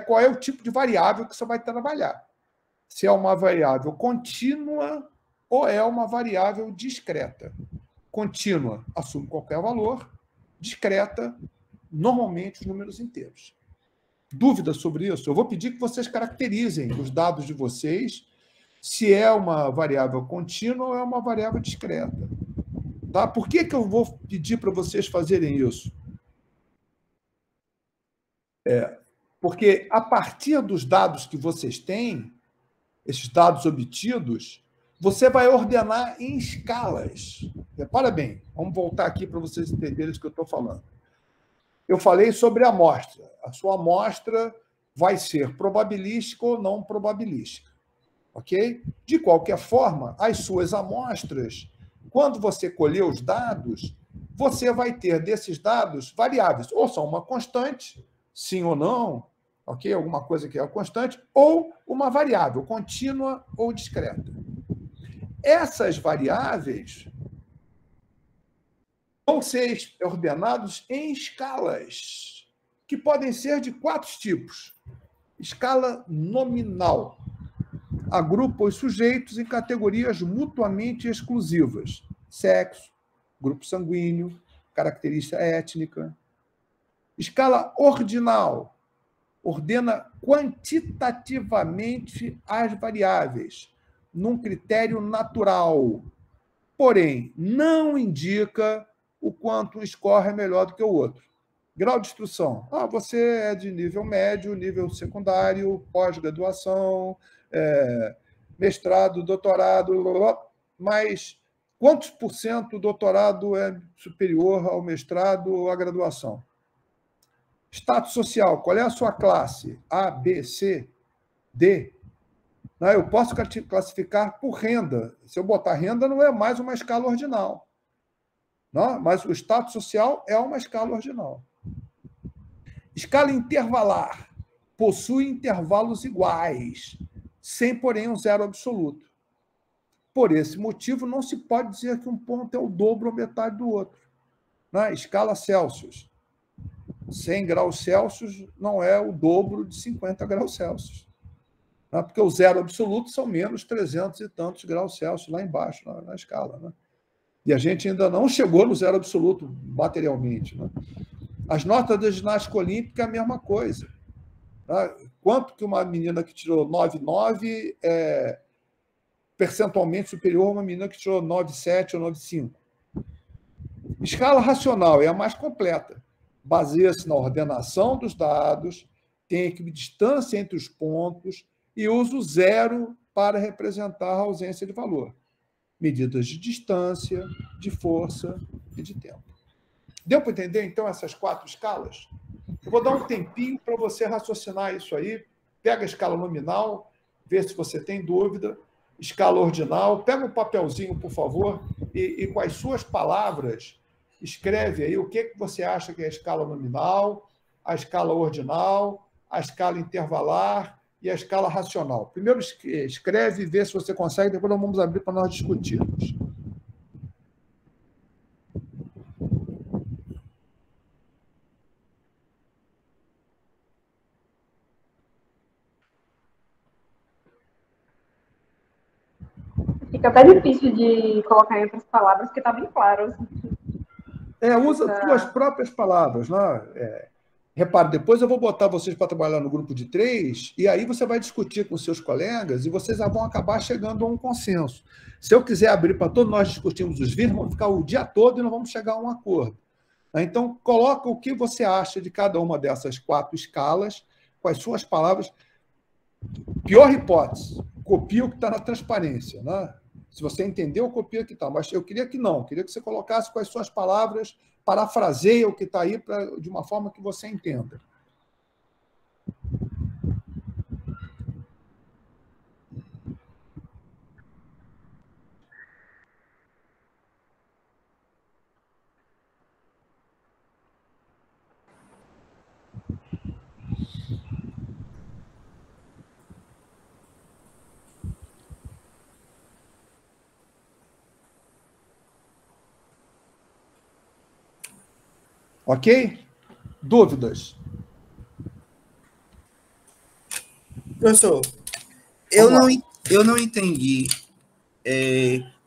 [SPEAKER 1] Qual é o tipo de variável que você vai trabalhar. Se é uma variável contínua ou é uma variável discreta. Contínua assume qualquer valor, discreta, normalmente os números inteiros. Dúvidas sobre isso? Eu vou pedir que vocês caracterizem os dados de vocês se é uma variável contínua ou é uma variável discreta. Tá? Por que eu vou pedir para vocês fazerem isso? Porque, a partir dos dados que vocês têm, esses dados obtidos, você vai ordenar em escalas. Repara bem, vamos voltar aqui para vocês entenderem o que eu estou falando. Eu falei sobre a amostra. A sua amostra vai ser probabilística ou não probabilística. Ok? De qualquer forma, as suas amostras, quando você colher os dados, você vai ter desses dados variáveis. Ou são uma constante, sim ou não, ok? Alguma coisa que é constante, ou uma variável contínua ou discreta. Essas variáveis vão ser ordenados em escalas, que podem ser de 4 tipos. Escala nominal. Agrupa os sujeitos em categorias mutuamente exclusivas. Sexo, grupo sanguíneo, característica étnica. Escala ordinal. Ordena quantitativamente as variáveis, num critério natural. Porém, não indica o quanto um score é melhor do que o outro. Grau de instrução. Você é de nível médio, nível secundário, pós-graduação, mestrado, doutorado, mas quantos % do doutorado é superior ao mestrado ou à graduação? Status social. Qual é a sua classe? A, B, C, D? Eu posso classificar por renda. Se eu botar renda, não é mais uma escala ordinal. Não? Mas o status social é uma escala ordinal. Escala intervalar. Possui intervalos iguais, sem, porém, um zero absoluto. Por esse motivo, não se pode dizer que um ponto é o dobro ou metade do outro. Escala Celsius. 100 graus Celsius não é o dobro de 50 graus Celsius. Porque o zero absoluto são menos 300 e tantos graus Celsius lá embaixo, na escala. E a gente ainda não chegou no zero absoluto materialmente. Né? As notas da ginástica olímpica é a mesma coisa. Tá? Quanto que uma menina que tirou 9,9 é percentualmente superior a uma menina que tirou 9,7 ou 9,5? Escala racional é a mais completa. Baseia-se na ordenação dos dados, tem equidistância entre os pontos e usa o zero para representar a ausência de valor. Medidas de distância, de força e de tempo. Deu para entender, então, essas 4 escalas? Eu vou dar um tempinho para você raciocinar isso aí. Pega a escala nominal, vê se você tem dúvida. Escala ordinal. Pega um papelzinho, por favor, e com as suas palavras, escreve aí o que você acha que é a escala nominal, a escala ordinal, a escala intervalar e a escala racional. Primeiro escreve e vê se você consegue, depois nós vamos abrir para nós discutirmos.
[SPEAKER 11] Fica até difícil de colocar em outras palavras, porque está bem claro.
[SPEAKER 1] Usa suas próprias palavras. Né? Repare, depois eu vou botar vocês para trabalhar no grupo de 3, e aí você vai discutir com seus colegas e vocês vão acabar chegando a um consenso. Se eu quiser abrir para todos nós discutirmos os vídeos, vamos ficar o dia todo e não vamos chegar a um acordo. Então, coloca o que você acha de cada uma dessas 4 escalas, com as suas palavras. Pior hipótese, copia o que está na transparência. Né? Se você entendeu, copia o que está. Mas eu queria que não, queria que você colocasse com as suas palavras, parafraseia o que está aí de uma forma que você entenda. Ok? Dúvidas?
[SPEAKER 9] Professor, eu não entendi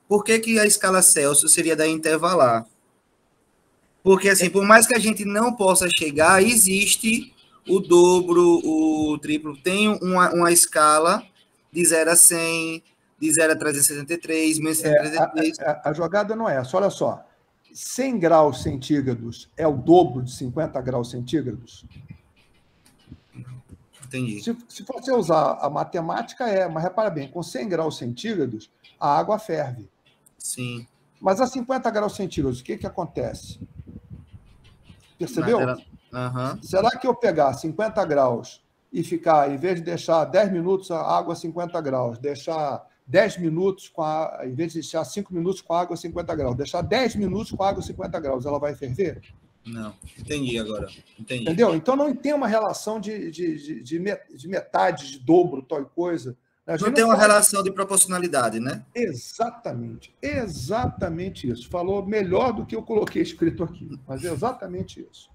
[SPEAKER 9] por que a escala Celsius seria da intervalar. Porque, assim, por mais que a gente não possa chegar, existe o dobro, o triplo. Tem uma escala de 0 a 100, de 0 a 373, 1133.
[SPEAKER 1] A jogada não é essa. Olha só. 100 graus centígrados é o dobro de 50 graus centígrados?
[SPEAKER 9] Entendi.
[SPEAKER 1] Se você usar a matemática, mas repara bem, com 100 graus centígrados, a água ferve.
[SPEAKER 9] Sim.
[SPEAKER 1] Mas a 50 graus centígrados, o que acontece? Percebeu? Será que eu pegar 50 graus e ficar, em vez de deixar 10 minutos a água a 50 graus, deixar 10 minutos em vez de deixar 5 minutos com a água a 50 graus, deixar 10 minutos com a água a 50 graus, ela vai ferver?
[SPEAKER 9] Não, entendi agora. Entendi.
[SPEAKER 1] Entendeu? Então não tem uma relação de metade, de dobro, tal e coisa.
[SPEAKER 9] Não tem uma relação de proporcionalidade, né?
[SPEAKER 1] Exatamente. Exatamente isso. Falou melhor do que eu coloquei escrito aqui, mas é exatamente isso.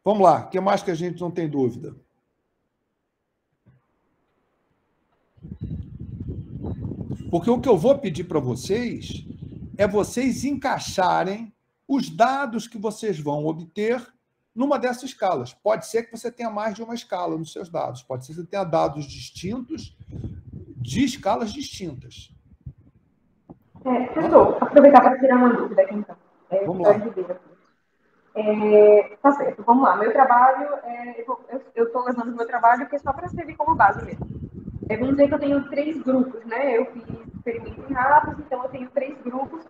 [SPEAKER 1] Vamos lá. O que mais que a gente não tem dúvida? Porque o que eu vou pedir para vocês é vocês encaixarem os dados que vocês vão obter numa dessas escalas. Pode ser que você tenha mais de uma escala nos seus dados. Pode ser que você tenha dados distintos de escalas distintas.
[SPEAKER 11] Professor, aproveitar para tirar uma dúvida aqui, então.
[SPEAKER 1] Vamos lá.
[SPEAKER 11] Tá certo, vamos lá. Meu trabalho, eu estou levando o meu trabalho que é só para servir como base mesmo. Vamos dizer que eu tenho 3 grupos, né? Eu fiz experimento em ratos, então eu tenho 3 grupos,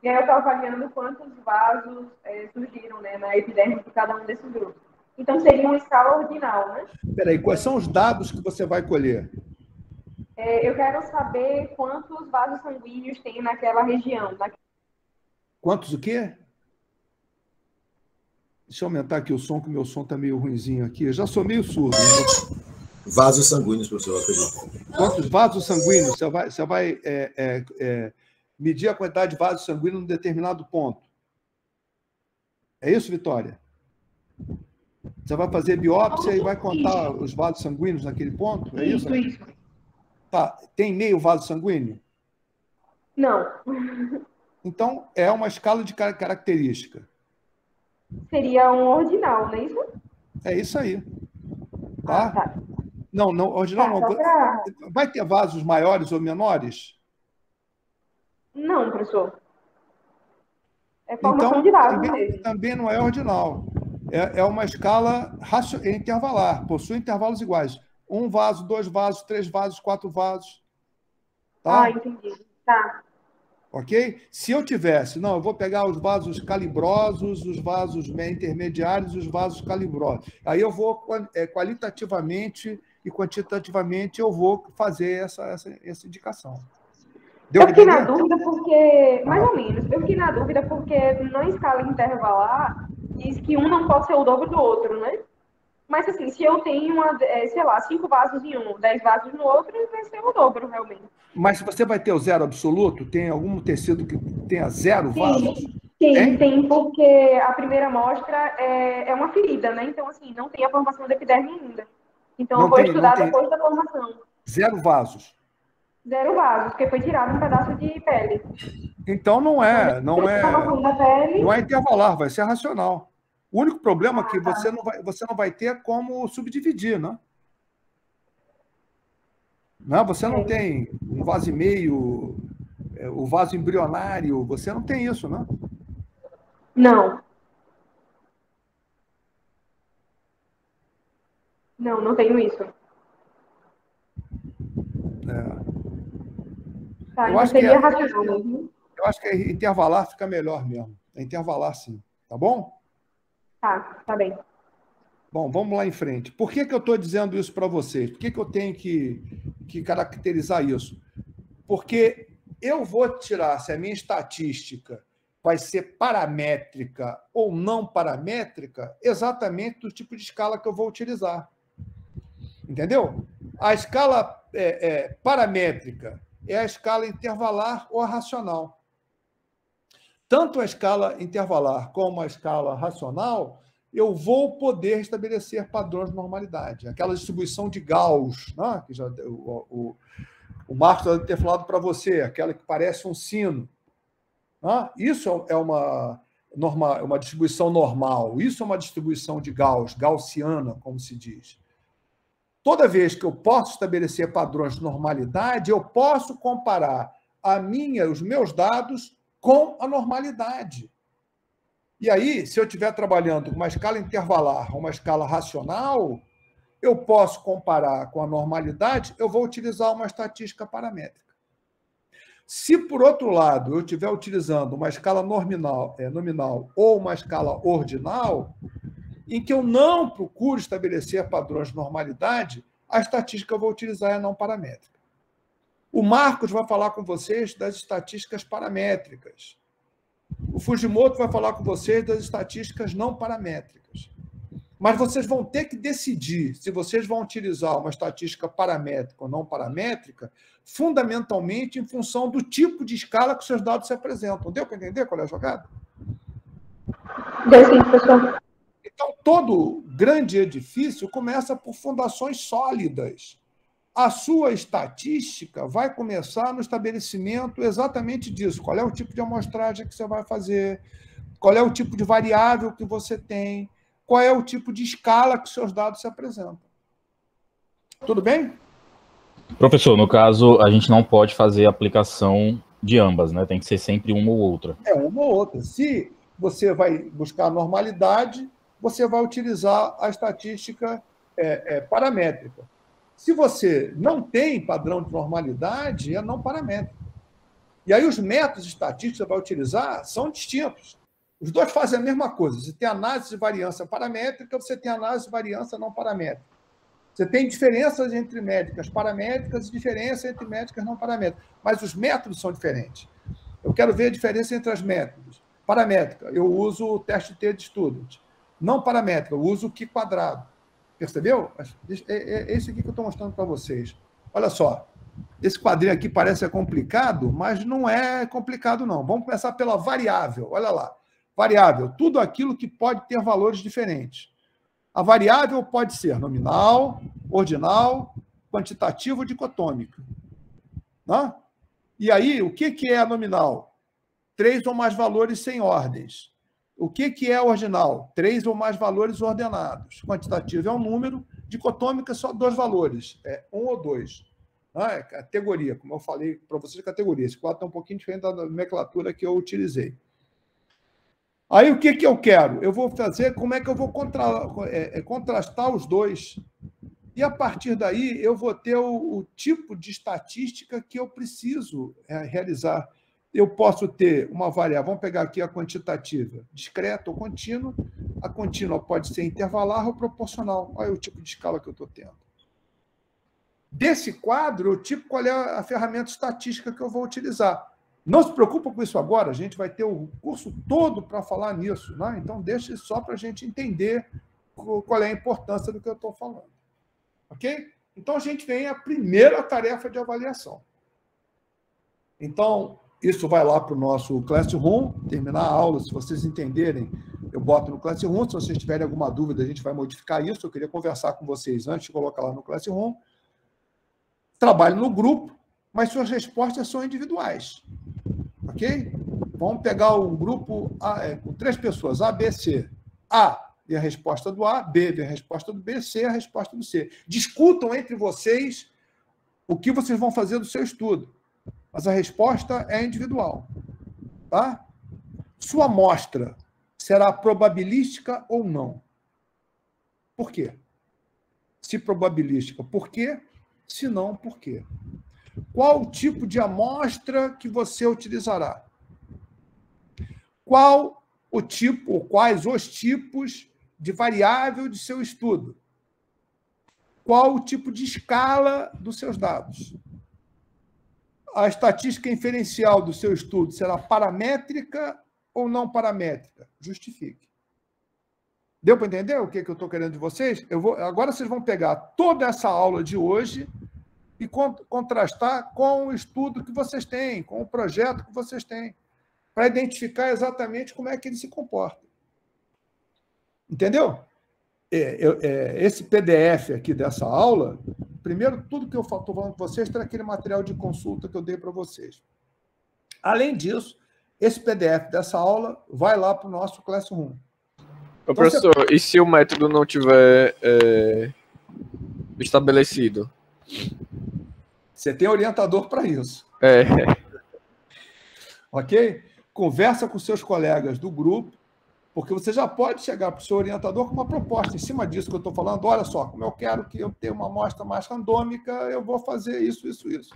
[SPEAKER 11] e aí eu estou avaliando quantos vasos surgiram, né, na epiderme de cada um desses grupos. Então seria uma escala ordinal, né?
[SPEAKER 1] Peraí, quais são os dados que você vai colher?
[SPEAKER 11] Eu quero saber quantos vasos sanguíneos tem naquela região.
[SPEAKER 1] Quantos o quê? Deixa eu aumentar aqui o som, que o meu som está meio ruinzinho aqui. Eu já sou meio surdo. Né?
[SPEAKER 6] Vasos sanguíneos, professor, acredito.
[SPEAKER 1] Quantos vasos sanguíneos? Você vai medir a quantidade de vasos sanguíneos num determinado ponto. É isso, Vitória? Você vai fazer biópsia e vai contar os vasos sanguíneos naquele ponto? É isso?
[SPEAKER 11] Isso.
[SPEAKER 1] Tá. Tem meio vaso sanguíneo?
[SPEAKER 11] Não.
[SPEAKER 1] Então, é uma escala de característica.
[SPEAKER 11] Seria um ordinal, não é isso?
[SPEAKER 1] É isso aí. Tá?
[SPEAKER 11] Tá.
[SPEAKER 1] Não, ordinal não.
[SPEAKER 11] Só pra...
[SPEAKER 1] Vai ter vasos maiores ou menores?
[SPEAKER 11] Não, professor. É formação
[SPEAKER 1] Então,
[SPEAKER 11] de vasos mesmo.
[SPEAKER 1] também não é ordinal. É uma escala intervalar, possui intervalos iguais. 1 vaso, 2 vasos, 3 vasos, 4 vasos. Tá?
[SPEAKER 11] Entendi. Tá.
[SPEAKER 1] Ok? Se eu tivesse, eu vou pegar os vasos calibrosos, os vasos intermediários e os vasos calibrosos. Aí eu vou, qualitativamente e quantitativamente, eu vou fazer essa indicação.
[SPEAKER 11] Eu fiquei na dúvida porque, mais ou menos, na escala intervalar diz que um não pode ser o dobro do outro, né? Mas assim, se eu tenho, 5 vasos em um, 10 vasos no outro, vai ser o dobro, realmente.
[SPEAKER 1] Mas se você vai ter o zero absoluto, tem algum tecido que tenha 0 vasos?
[SPEAKER 11] Sim, tem, porque a primeira amostra é uma ferida, né? Então, assim, não tem a formação da epiderme ainda. Então, eu vou estudar depois da formação.
[SPEAKER 1] 0 vasos.
[SPEAKER 11] 0 vasos, porque foi tirado um pedaço de pele.
[SPEAKER 1] Então, não é intervalar, vai ser racional. O único problema é que você não vai ter como subdividir, né? Não, você não tem um vaso e meio, o vaso embrionário, você não tem isso, né?
[SPEAKER 11] Não. Não tenho isso. Tá, então seria racional mesmo.
[SPEAKER 1] Eu acho que intervalar fica melhor mesmo. É intervalar, sim. Tá bom?
[SPEAKER 11] Tá bem.
[SPEAKER 1] Bom, vamos lá em frente. Por que eu estou dizendo isso para vocês? Por que eu tenho que caracterizar isso? Porque eu vou tirar se a minha estatística vai ser paramétrica ou não paramétrica exatamente do tipo de escala que eu vou utilizar. Entendeu? A escala paramétrica é a escala intervalar ou a racional. Tanto a escala intervalar como a escala racional, eu vou poder estabelecer padrões de normalidade. Aquela distribuição de Gauss, né? Que já, o Marcos deve ter falado para você, aquela que parece um sino. Né? Isso é uma distribuição normal. Isso é uma distribuição de Gauss, gaussiana, como se diz. Toda vez que eu posso estabelecer padrões de normalidade, eu posso comparar os meus dados com a normalidade. E aí, se eu estiver trabalhando com uma escala intervalar ou uma escala racional, eu posso comparar com a normalidade, eu vou utilizar uma estatística paramétrica. Se, por outro lado, eu estiver utilizando uma escala nominal ou uma escala ordinal, em que eu não procuro estabelecer padrões de normalidade, a estatística que eu vou utilizar é não paramétrica. O Marcos vai falar com vocês das estatísticas paramétricas. O Fujimoto vai falar com vocês das estatísticas não paramétricas. Mas vocês vão ter que decidir se vocês vão utilizar uma estatística paramétrica ou não paramétrica, fundamentalmente em função do tipo de escala que os seus dados se apresentam. Deu para entender qual é a jogada?
[SPEAKER 11] Deu sim, professor.
[SPEAKER 1] Então, todo grande edifício começa por fundações sólidas. A sua estatística vai começar no estabelecimento exatamente disso. Qual é o tipo de amostragem que você vai fazer? Qual é o tipo de variável que você tem? Qual é o tipo de escala que seus dados se apresentam? Tudo bem?
[SPEAKER 10] Professor, no caso, a gente não pode fazer aplicação de ambas, né? Tem que ser sempre uma ou outra.
[SPEAKER 1] É, uma ou outra. Se você vai buscar a normalidade, você vai utilizar a estatística paramétrica. Se você não tem padrão de normalidade, é não paramétrico. E aí os métodos estatísticos que você vai utilizar são distintos. Os dois fazem a mesma coisa. Você tem análise de variância paramétrica, você tem análise de variância não paramétrica. Você tem diferenças entre métricas paramétricas e diferença entre métricas não paramétricas. Mas os métodos são diferentes. Eu quero ver a diferença entre as métodos. Paramétrica, eu uso o teste T de Student. Não paramétrica, eu uso o Q quadrado. Percebeu? É esse aqui que eu estou mostrando para vocês. Olha só, esse quadrinho aqui parece ser complicado, mas não é complicado, não. Vamos começar pela variável. Olha lá. Variável, tudo aquilo que pode ter valores diferentes. A variável pode ser nominal, ordinal, quantitativa ou dicotômica. Não? E aí, o que é a nominal? 3 ou mais valores sem ordens. O que é ordinal? 3 ou mais valores ordenados. Quantitativo é um número, dicotômica só 2 valores, 1 ou 2. É categoria, como eu falei para vocês, categoria. Esse quadro está um pouquinho diferente da nomenclatura que eu utilizei. Aí, o que eu quero? Eu vou fazer, como é que eu vou contrastar os dois? E, a partir daí, eu vou ter o tipo de estatística que eu preciso realizar. Eu posso ter uma variável, vamos pegar aqui a quantitativa, discreta ou contínua. A contínua pode ser intervalar ou proporcional. Olha o tipo de escala que eu estou tendo. Desse quadro, eu tipo qual é a ferramenta estatística que eu vou utilizar. Não se preocupa com isso agora, a gente vai ter o curso todo para falar nisso, né? Então, deixa só para a gente entender qual é a importância do que eu estou falando. Ok? Então, a gente vem à primeira tarefa de avaliação. Então, isso vai lá para o nosso Classroom, terminar a aula, se vocês entenderem, eu boto no Classroom. Se vocês tiverem alguma dúvida, a gente vai modificar isso. Eu queria conversar com vocês antes de colocar lá no Classroom. Trabalhe no grupo, mas suas respostas são individuais. Ok? Vamos pegar um grupo com 3 pessoas, A, B, C. A e a resposta do A, B e a resposta do B, C e a resposta do C. Discutam entre vocês o que vocês vão fazer do seu estudo. Mas a resposta é individual. Tá? Sua amostra será probabilística ou não? Por quê? Se probabilística, por quê? Se não, por quê? Qual o tipo de amostra que você utilizará? Qual o tipo, ou quais os tipos de variável de seu estudo? Qual o tipo de escala dos seus dados? A estatística inferencial do seu estudo será paramétrica ou não paramétrica? Justifique. Deu para entender o que eu estou querendo de vocês? Agora vocês vão pegar toda essa aula de hoje e contrastar com o estudo que vocês têm, com o projeto que vocês têm, para identificar exatamente como é que ele se comporta. Entendeu? Esse PDF aqui dessa aula, primeiro, tudo que eu estou falando com vocês está naquele material de consulta que eu dei para vocês. Além disso, esse PDF dessa aula vai lá para o nosso Classroom.
[SPEAKER 7] Ô, professor, e se o método não tiver estabelecido?
[SPEAKER 1] Você tem orientador para isso. Ok? Conversa com seus colegas do grupo, porque você já pode chegar para o seu orientador com uma proposta em cima disso que eu estou falando. Olha só, como eu quero que eu tenha uma amostra mais randômica, eu vou fazer isso, isso, isso.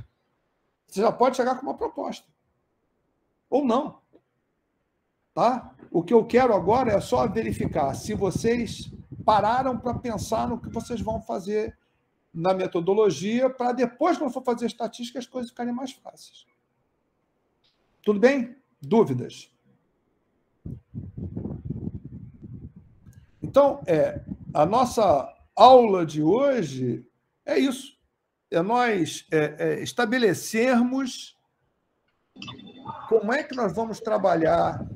[SPEAKER 1] Você já pode chegar com uma proposta. Ou não. Tá? O que eu quero agora é só verificar se vocês pararam para pensar no que vocês vão fazer na metodologia, para depois, quando for fazer estatística, as coisas ficarem mais fáceis. Tudo bem? Dúvidas? Então, a nossa aula de hoje é isso. É nós estabelecermos como é que nós vamos trabalhar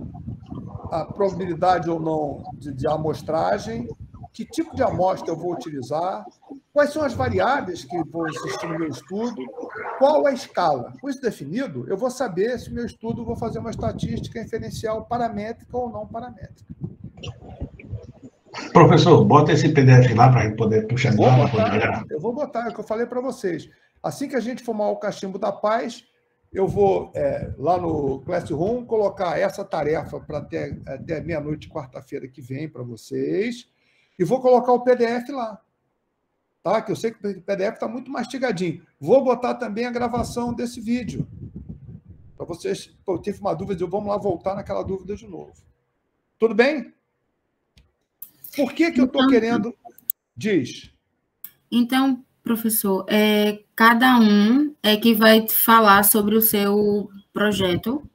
[SPEAKER 1] a probabilidade ou não de amostragem, que tipo de amostra eu vou utilizar, quais são as variáveis que vou existir no meu estudo, qual a escala. Com isso definido, eu vou saber se o meu estudo vou fazer uma estatística inferencial paramétrica ou não paramétrica.
[SPEAKER 12] Professor, bota esse PDF lá para a gente poder puxar de lá.
[SPEAKER 1] Eu vou botar, é o que eu falei para vocês. Assim que a gente formar o cachimbo da paz, eu vou, lá no Classroom, colocar essa tarefa para até meia-noite, quarta-feira que vem, para vocês, e vou colocar o PDF lá. Tá? Que eu sei que o PDF está muito mastigadinho. Vou botar também a gravação desse vídeo. Para vocês, eu tive uma dúvida, vamos lá voltar naquela dúvida de novo. Tudo bem? Por que eu estou querendo... Diz.
[SPEAKER 3] Então, professor, cada um que vai falar sobre o seu projeto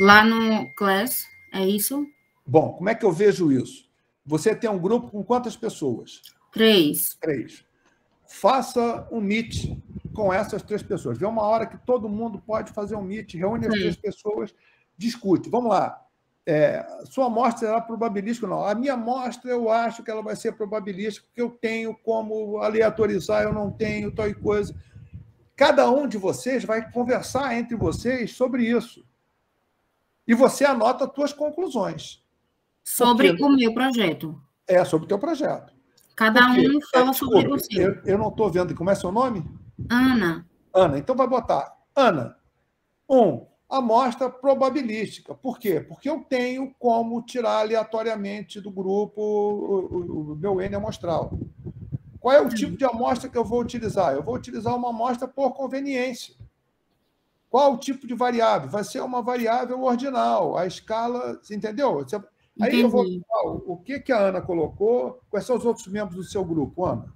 [SPEAKER 3] lá no Class, é isso?
[SPEAKER 1] Bom, como é que eu vejo isso? Você tem um grupo com quantas pessoas?
[SPEAKER 3] 3.
[SPEAKER 1] 3. Faça um meet com essas 3 pessoas. Vê uma hora que todo mundo pode fazer um meet, reúne as 3 pessoas, discute. Vamos lá. Sua amostra será probabilística ou não? A minha amostra, eu acho que ela vai ser probabilística, porque eu tenho como aleatorizar, eu não tenho, tal e coisa. Cada um de vocês vai conversar entre vocês sobre isso. E você anota as suas conclusões.
[SPEAKER 3] Sobre o meu projeto.
[SPEAKER 1] Sobre o teu projeto.
[SPEAKER 3] Cada um fala sobre o seu.
[SPEAKER 1] Eu não estou vendo. Como é seu nome?
[SPEAKER 3] Ana.
[SPEAKER 1] Ana. Então vai botar. Ana, amostra probabilística. Por quê? Porque eu tenho como tirar aleatoriamente do grupo o meu N amostral. Qual é o tipo de amostra que eu vou utilizar? Eu vou utilizar uma amostra por conveniência. Qual o tipo de variável? Vai ser uma variável ordinal. A escala, você entendeu? Aí eu vou o que a Ana colocou. Quais são os outros membros do seu grupo, Ana?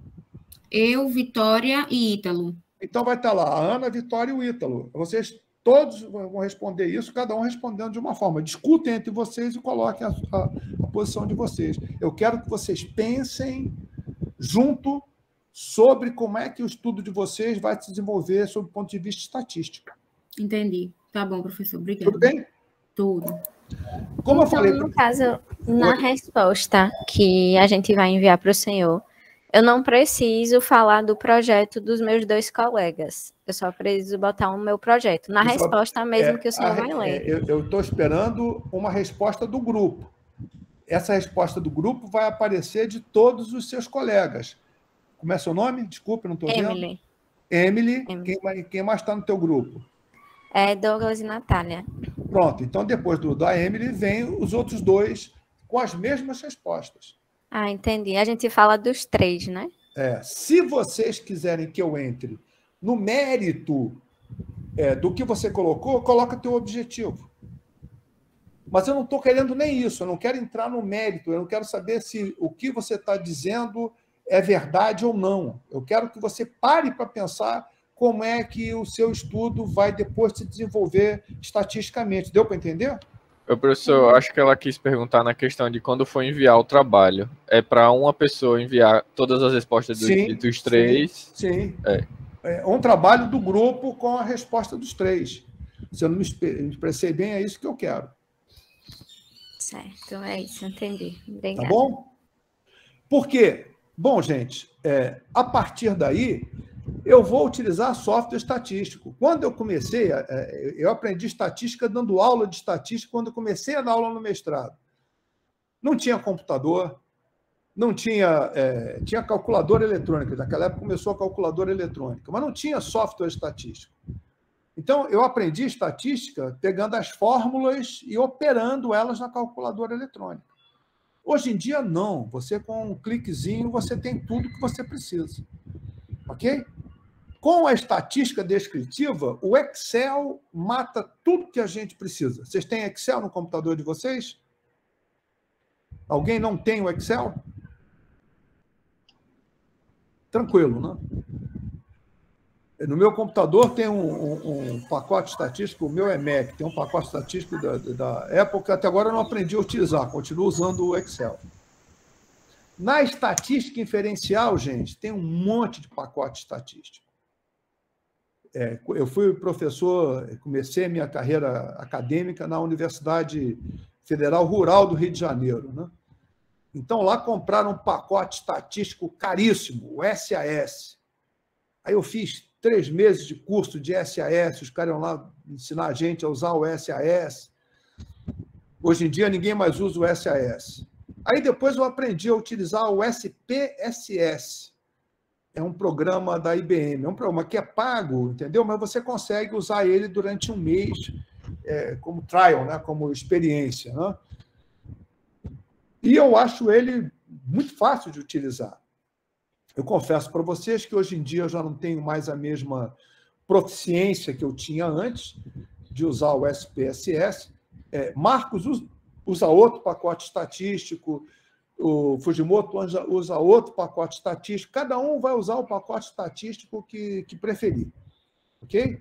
[SPEAKER 3] Eu, Vitória e Ítalo.
[SPEAKER 1] Então vai estar lá a Ana, Vitória e o Ítalo. Vocês todos vão responder isso, cada um respondendo de uma forma. Discutem entre vocês e coloquem a posição de vocês. Eu quero que vocês pensem junto sobre como é que o estudo de vocês vai se desenvolver sob o ponto de vista estatístico.
[SPEAKER 3] Entendi. Tá bom, professor. Obrigada.
[SPEAKER 1] Tudo bem?
[SPEAKER 3] Tudo.
[SPEAKER 1] Como eu falei...
[SPEAKER 13] No caso, na resposta que a gente vai enviar para o senhor, eu não preciso falar do projeto dos meus 2 colegas. Eu só preciso botar o meu projeto. Na resposta mesmo que o senhor vai ler.
[SPEAKER 1] Eu estou esperando uma resposta do grupo. Essa resposta do grupo vai aparecer de todos os seus colegas. Como é seu nome? Desculpe, não estou vendo. Emily. Quem mais está no teu grupo?
[SPEAKER 13] Douglas e Natália.
[SPEAKER 1] Pronto. Então, depois da Emily, vem os outros 2 com as mesmas respostas.
[SPEAKER 13] Ah, entendi. A gente fala dos 3, né?
[SPEAKER 1] Se vocês quiserem que eu entre no mérito do que você colocou, coloca teu objetivo. Mas eu não estou querendo nem isso, eu não quero entrar no mérito, eu não quero saber se o que você está dizendo é verdade ou não. Eu quero que você pare para pensar como é que o seu estudo vai depois se desenvolver estatisticamente. Deu para entender?
[SPEAKER 7] Professor, acho que ela quis perguntar na questão de quando for enviar o trabalho. É para uma pessoa enviar todas as respostas dos 3?
[SPEAKER 1] Sim. É um trabalho do grupo com a resposta dos 3. Se eu não me expressei bem, é isso que eu quero.
[SPEAKER 13] Certo, é isso, entendi. Obrigada.
[SPEAKER 1] Tá bom? Por quê? Bom, gente, a partir daí, eu vou utilizar software estatístico. Quando eu comecei, eu aprendi estatística dando aula de estatística quando eu comecei a dar aula no mestrado. Não tinha computador, não tinha... tinha calculadora eletrônica. Naquela época começou a calculadora eletrônica, mas não tinha software estatístico. Então, eu aprendi estatística pegando as fórmulas e operando elas na calculadora eletrônica. Hoje em dia, não. Você, com um cliquezinho, você tem tudo que você precisa. Ok? Com a estatística descritiva, o Excel mata tudo que a gente precisa. Vocês têm Excel no computador de vocês? Alguém não tem o Excel? Tranquilo, né? No meu computador tem um pacote estatístico, o meu é Mac, tem um pacote estatístico da Apple que até agora eu não aprendi a utilizar, continuo usando o Excel. Na estatística inferencial, gente, tem um monte de pacote estatístico. Eu fui professor, comecei a minha carreira acadêmica na Universidade Federal Rural do Rio de Janeiro, né? Então, lá compraram um pacote estatístico caríssimo, o SAS. Aí eu fiz 3 meses de curso de SAS, os caras iam lá ensinar a gente a usar o SAS. Hoje em dia, ninguém mais usa o SAS. Aí depois eu aprendi a utilizar o SPSS. É um programa da IBM, é um programa que é pago, entendeu? Mas você consegue usar ele durante um mês como trial, né? Como experiência, né? E eu acho ele muito fácil de utilizar. Eu confesso para vocês que hoje em dia eu já não tenho mais a mesma proficiência que eu tinha antes de usar o SPSS. Marcos usa outro pacote estatístico, o Fujimoto usa outro pacote estatístico, cada um vai usar o pacote estatístico que preferir. Ok?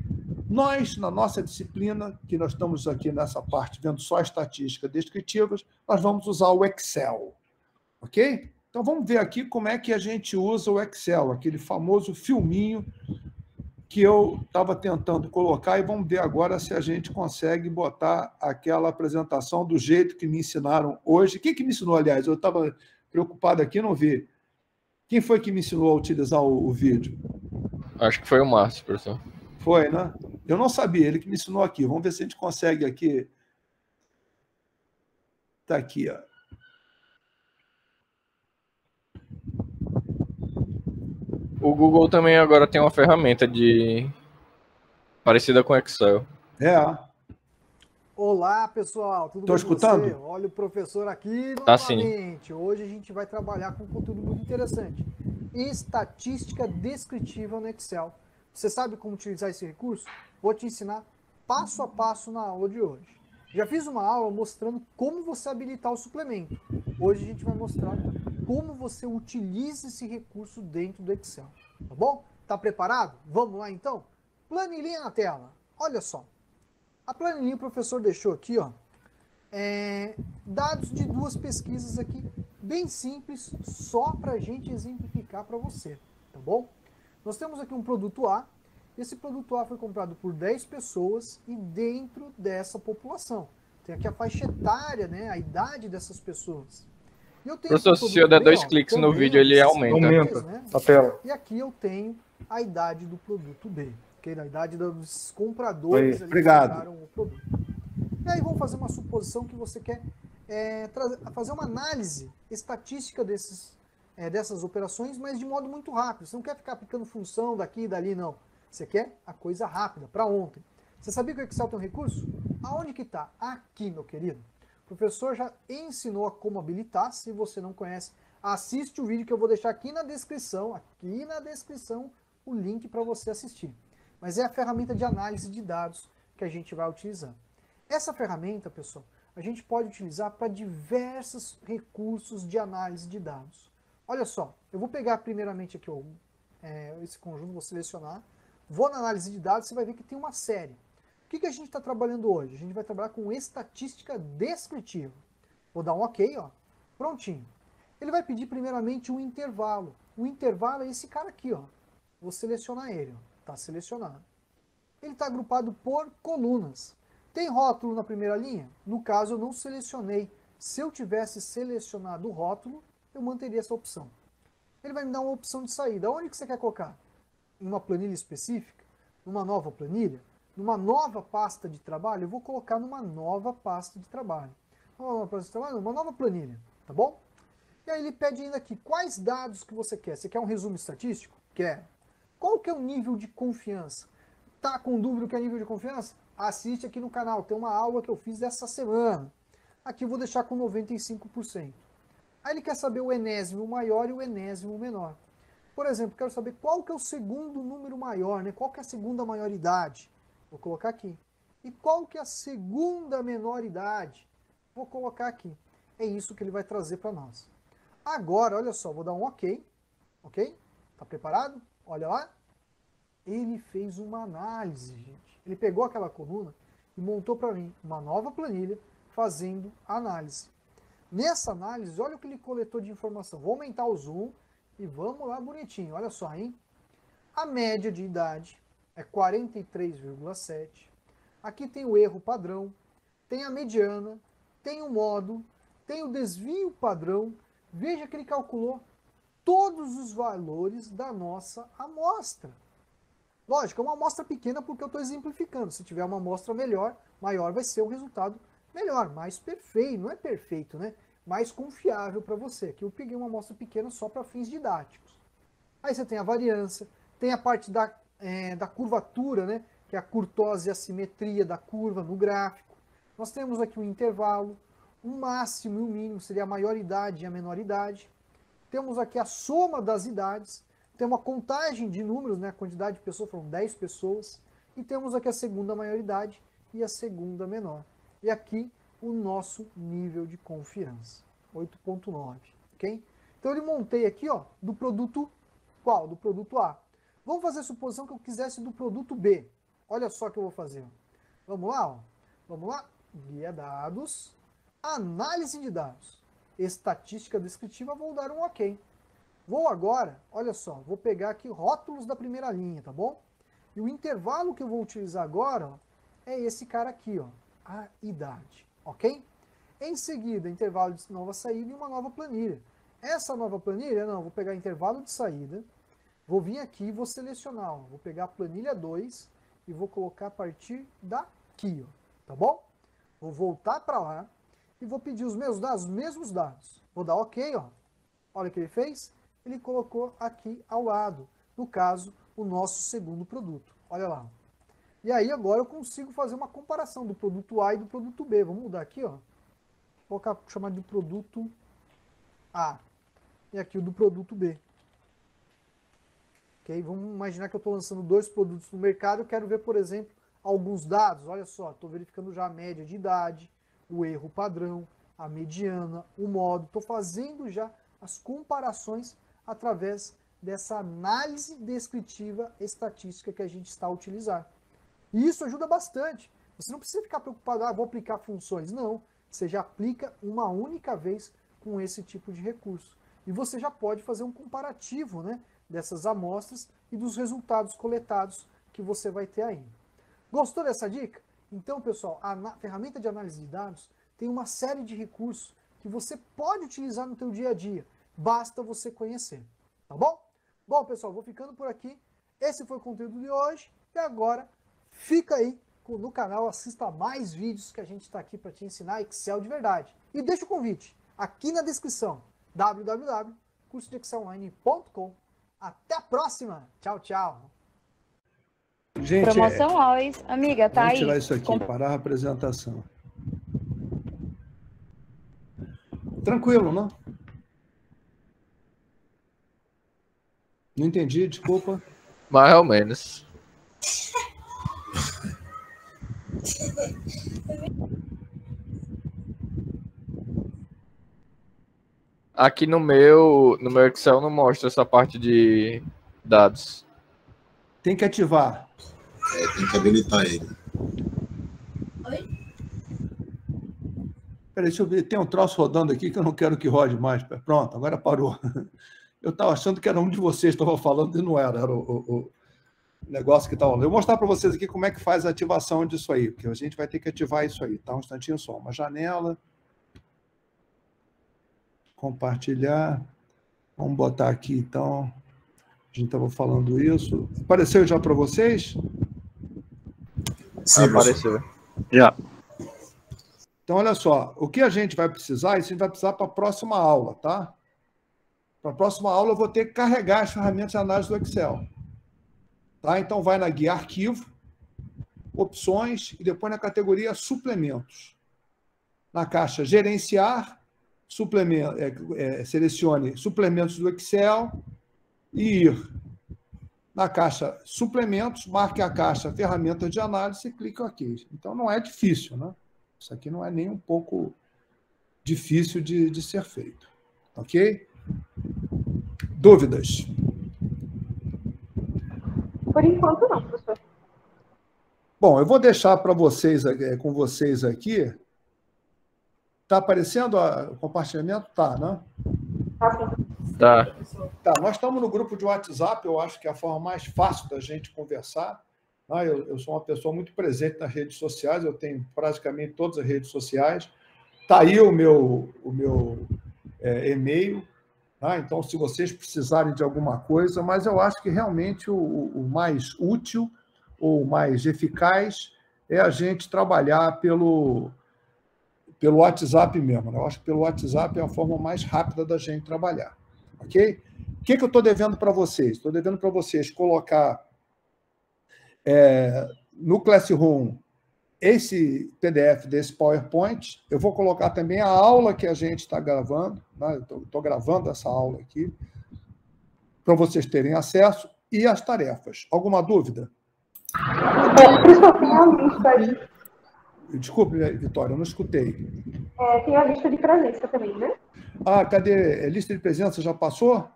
[SPEAKER 1] Nós, na nossa disciplina, que nós estamos aqui nessa parte vendo só estatísticas descritivas, nós vamos usar o Excel. Ok? Então, vamos ver aqui como é que a gente usa o Excel, aquele famoso filminho que eu estava tentando colocar, e vamos ver agora se a gente consegue botar aquela apresentação do jeito que me ensinaram hoje. Quem que me ensinou, aliás? Eu estava preocupado aqui, não vi. Quem foi que me ensinou a utilizar o vídeo?
[SPEAKER 7] Acho que foi o Márcio, professor.
[SPEAKER 1] Foi, né? Eu não sabia, ele que me ensinou aqui. Vamos ver se a gente consegue aqui. Está aqui, ó.
[SPEAKER 7] O Google também agora tem uma ferramenta parecida com Excel.
[SPEAKER 14] Olá, pessoal, tudo bem com
[SPEAKER 1] escutando?
[SPEAKER 14] você? Olha o professor aqui
[SPEAKER 7] Tá
[SPEAKER 14] novamente. Hoje a gente vai trabalhar com um conteúdo muito interessante. Estatística descritiva no Excel. Você sabe como utilizar esse recurso? Vou te ensinar passo a passo na aula de hoje. Já fiz uma aula mostrando como você habilitar o suplemento. Hoje a gente vai mostrar como você utiliza esse recurso dentro do Excel. Tá bom? Tá preparado? Vamos lá então? Planilhinha na tela. Olha só. A planilhinha o professor deixou aqui, ó, dados de 2 pesquisas aqui, bem simples, só para a gente exemplificar para você, tá bom? Nós temos aqui um produto A, esse produto A foi comprado por 10 pessoas e dentro dessa população. Tem aqui a faixa etária, né, a idade dessas pessoas. E eu tenho
[SPEAKER 7] Professor, se eu der 2 cliques no vídeo, ele aumenta.
[SPEAKER 14] Né?
[SPEAKER 8] A tela.
[SPEAKER 14] E aqui eu tenho a idade do produto B. A idade dos compradores ali que compraram o produto. E aí vamos fazer uma suposição que você quer fazer uma análise estatística dessas operações, mas de modo muito rápido. Você não quer ficar aplicando função daqui e dali, não. Você quer a coisa rápida, para ontem. Você sabia que o Excel tem um recurso? Aonde que está? Aqui, meu querido. O professor já ensinou a como habilitar. Se você não conhece, assiste o vídeo que eu vou deixar aqui na descrição. Aqui na descrição, o link para você assistir. Mas é a ferramenta de análise de dados que a gente vai utilizar. Essa ferramenta, pessoal, a gente pode utilizar para diversos recursos de análise de dados. Olha só, eu vou pegar primeiramente aqui esse conjunto, vou selecionar, vou na análise de dados, você vai ver que tem uma série. O que a gente está trabalhando hoje? A gente vai trabalhar com estatística descritiva. Vou dar um OK, ó, prontinho. Ele vai pedir primeiramente um intervalo. O intervalo é esse cara aqui, ó. Vou selecionar ele, ó. Está selecionado. Ele está agrupado por colunas. Tem rótulo na primeira linha? No caso, eu não selecionei. Se eu tivesse selecionado o rótulo, eu manteria essa opção. Ele vai me dar uma opção de saída. Onde que você quer colocar? Em uma planilha específica? Numa nova planilha? Numa nova pasta de trabalho? Eu vou colocar numa nova pasta de trabalho. Uma nova planilha, tá bom? E aí ele pede ainda aqui, quais dados que você quer? Você quer um resumo estatístico? Quer. Qual que é o nível de confiança? Tá com dúvida do que é nível de confiança? Assiste aqui no canal, tem uma aula que eu fiz essa semana. Aqui eu vou deixar com 95%. Aí ele quer saber o enésimo maior e o enésimo menor. Por exemplo, quero saber qual que é o segundo número maior, né? Qual que é a segunda maioridade? Vou colocar aqui. E qual que é a segunda menoridade? Vou colocar aqui. É isso que ele vai trazer para nós. Agora, olha só, vou dar um OK. OK? Tá preparado? Olha lá. Ele fez uma análise, gente. Ele pegou aquela coluna e montou para mim uma nova planilha fazendo análise. Nessa análise, olha o que ele coletou de informação. Vou aumentar o zoom e vamos lá bonitinho. Olha só, hein? A média de idade é 43,7. Aqui tem o erro padrão, tem a mediana, tem o modo, tem o desvio padrão. Veja que ele calculou todos os valores da nossa amostra. Lógico, é uma amostra pequena porque eu estou exemplificando. Se tiver uma amostra maior vai ser um resultado melhor, mais perfeito. Não é perfeito, né? Mais confiável para você. Aqui eu peguei uma amostra pequena só para fins didáticos. Aí você tem a variância, tem a parte da curvatura, né? Que é a curtose e a simetria da curva no gráfico. Nós temos aqui um intervalo, um máximo e um mínimo, seria a maioridade e a menoridade. Temos aqui a soma das idades, tem uma contagem de números, né, a quantidade de pessoas, foram 10 pessoas, e temos aqui a segunda maioridade e a segunda menor. E aqui o nosso nível de confiança, 8.9, ok? Então eu montei aqui, ó, do produto qual? Do produto A. Vamos fazer a suposição que eu quisesse do produto B. Olha só o que eu vou fazer. Vamos lá, ó. Vamos lá? Guia dados, análise de dados. Estatística descritiva, vou dar um OK. Vou agora, olha só, vou pegar aqui rótulos da primeira linha, tá bom? E o intervalo que eu vou utilizar agora, ó, é esse cara aqui, ó, a idade, ok? Em seguida, intervalo de nova saída e uma nova planilha. Essa nova planilha, não, vou pegar intervalo de saída, Vou vir aqui e vou selecionar, ó. Vou pegar a planilha 2 e vou colocar a partir daqui, ó, tá bom? Vou voltar para lá e vou pedir os meus dados, os mesmos dados. Vou dar OK, ó. Olha o que ele fez. Ele colocou aqui ao lado, no caso, o nosso segundo produto. Olha lá. E aí agora eu consigo fazer uma comparação do produto A e do produto B. Vamos mudar aqui, ó. Vou colocar, chamar de produto A. E aqui o do produto B. Ok? Vamos imaginar que eu estou lançando 2 produtos no mercado. Eu quero ver, por exemplo, alguns dados. Olha só, estou verificando já a média de idade, o erro padrão, a mediana, o modo. Estou fazendo já as comparações através dessa análise descritiva estatística que a gente está a utilizar. E isso ajuda bastante. Você não precisa ficar preocupado, vou aplicar funções. Não, você já aplica uma única vez com esse tipo de recurso. E você já pode fazer um comparativo, né, dessas amostras e dos resultados coletados que você vai ter aí. Gostou dessa dica? Então, pessoal, a ferramenta de análise de dados tem uma série de recursos que você pode utilizar no teu dia a dia. Basta você conhecer, tá bom? Bom, pessoal, vou ficando por aqui. Esse foi o conteúdo de hoje. E agora, fica aí no canal, assista mais vídeos que a gente está aqui para te ensinar Excel de verdade. E deixa o convite aqui na descrição, www.cursodeexcelonline.com. Até a próxima. Tchau, tchau.
[SPEAKER 1] Gente,
[SPEAKER 15] promoção Lois. Amiga, tá aí.
[SPEAKER 1] Vamos tirar isso aqui, parar a apresentação. Tranquilo, não? Não entendi, desculpa.
[SPEAKER 7] Mais ou menos. Aqui no meu Excel não mostra essa parte de dados.
[SPEAKER 1] Tem que ativar.
[SPEAKER 6] Tem que habilitar ele.
[SPEAKER 1] Oi? Peraí, deixa eu ver. Tem um troço rodando aqui que eu não quero que rode mais. Pronto, agora parou. Eu estava achando que era um de vocês que estava falando e não era. Era o negócio que estava falando. Eu vou mostrar para vocês aqui como é que faz a ativação disso aí, porque a gente vai ter que ativar isso aí, tá? Um instantinho só. Uma janela. Compartilhar. Vamos botar aqui, então. A gente estava falando isso. Apareceu já para vocês?
[SPEAKER 7] Sim, apareceu. Já.
[SPEAKER 1] Então, olha só. O que a gente vai precisar, isso a gente vai precisar para a próxima aula, tá? Para a próxima aula, eu vou ter que carregar as ferramentas de análise do Excel. Tá? Então, vai na guia Arquivo, Opções, e depois na categoria Suplementos. Na caixa Gerenciar, selecione Suplementos do Excel e ir. Na caixa Suplementos, marque a caixa Ferramentas de Análise e clique aqui. Então, não é difícil, né? Isso aqui não é nem um pouco difícil de ser feito. Ok? Dúvidas?
[SPEAKER 11] Por enquanto não, professor.
[SPEAKER 1] Bom, eu vou deixar para vocês, com vocês aqui. Está aparecendo o compartilhamento? Tá, né?
[SPEAKER 7] Tá.
[SPEAKER 1] Tá, nós estamos no grupo de WhatsApp, eu acho que é a forma mais fácil da gente conversar. Eu sou uma pessoa muito presente nas redes sociais, eu tenho praticamente todas as redes sociais. Está aí o meu e-mail. Então, se vocês precisarem de alguma coisa, mas eu acho que realmente o mais útil ou mais eficaz é a gente trabalhar pelo WhatsApp mesmo. Eu acho que pelo WhatsApp é a forma mais rápida da gente trabalhar. Ok? O que eu estou devendo para vocês? Estou devendo para vocês colocar no Classroom esse PDF desse PowerPoint. Eu vou colocar também a aula que a gente está gravando. Né? Estou gravando essa aula aqui para vocês terem acesso e as tarefas. Alguma dúvida?
[SPEAKER 11] Professor, tem a lista aí.
[SPEAKER 1] Desculpe, Vitória, eu não escutei.
[SPEAKER 11] Tem a lista de presença também, né?
[SPEAKER 1] Ah, cadê? Lista de presença já passou?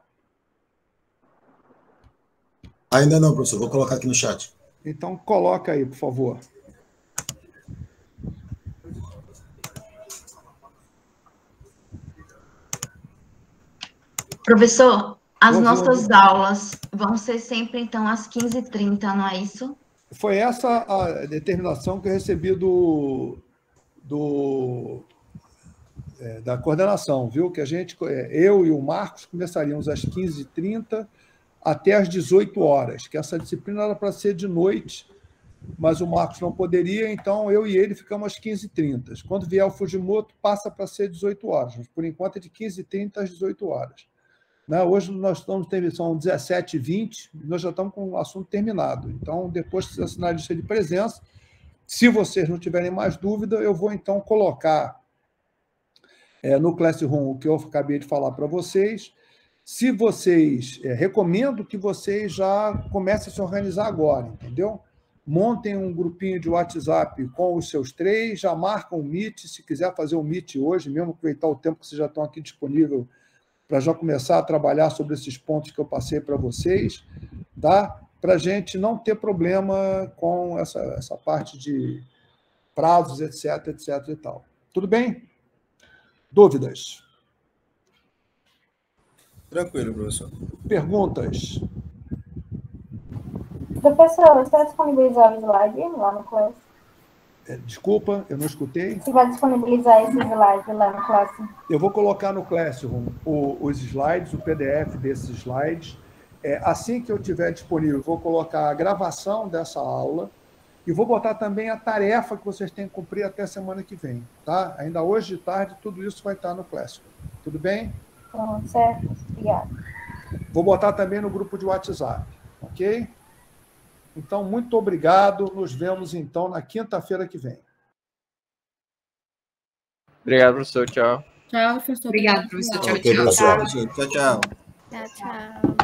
[SPEAKER 6] Ainda não, professor. Vou colocar aqui no chat.
[SPEAKER 1] Então, coloca aí, por favor.
[SPEAKER 4] Professor, as nossas aulas vão ser sempre, então, às 15h30, não é isso?
[SPEAKER 1] Foi essa a determinação que eu recebi da coordenação, viu? Que a gente, eu e o Marcos, começaríamos às 15h30 até às 18 horas, que essa disciplina era para ser de noite, mas o Marcos não poderia, então eu e ele ficamos às 15h30. Quando vier o Fujimoto, passa para ser 18 horas, mas por enquanto é de 15h30 às 18 horas. Né? Hoje nós estamos, são 17h20, nós já estamos com o assunto terminado. Então, depois que você assinar a lista de presença, se vocês não tiverem mais dúvida, eu vou então colocar no Classroom o que eu acabei de falar para vocês. Se vocês, recomendo que vocês já comecem a se organizar agora, entendeu? Montem um grupinho de WhatsApp com os seus 3, já marcam o Meet, se quiser fazer o Meet hoje, mesmo aproveitar o tempo que vocês já estão aqui disponível para já começar a trabalhar sobre esses pontos que eu passei para vocês, tá? Para a gente não ter problema com essa parte de prazos, etc, etc e tal. Tudo bem? Dúvidas?
[SPEAKER 9] Tranquilo, professor.
[SPEAKER 1] Perguntas?
[SPEAKER 15] Professor, você vai disponibilizar o slide lá no Class?
[SPEAKER 1] Desculpa, eu não escutei.
[SPEAKER 15] Você vai disponibilizar esse slide lá no Class?
[SPEAKER 1] Eu vou colocar no Classroom os slides, o PDF desses slides. Assim que eu tiver disponível, vou colocar a gravação dessa aula e vou botar também a tarefa que vocês têm que cumprir até a semana que vem. Tá? Ainda hoje de tarde, tudo isso vai estar no Classroom. Tudo bem?
[SPEAKER 15] Certo, obrigada.
[SPEAKER 1] Vou botar também no grupo de WhatsApp, ok? Então, muito obrigado. Nos vemos, então, na quinta-feira que vem.
[SPEAKER 7] Obrigado, professor. Tchau.
[SPEAKER 3] Tchau, professor.
[SPEAKER 2] Obrigado, professor. Tchau,
[SPEAKER 6] Ok,
[SPEAKER 2] tchau.
[SPEAKER 6] professor.
[SPEAKER 9] Tchau, tchau.
[SPEAKER 13] Tchau, tchau.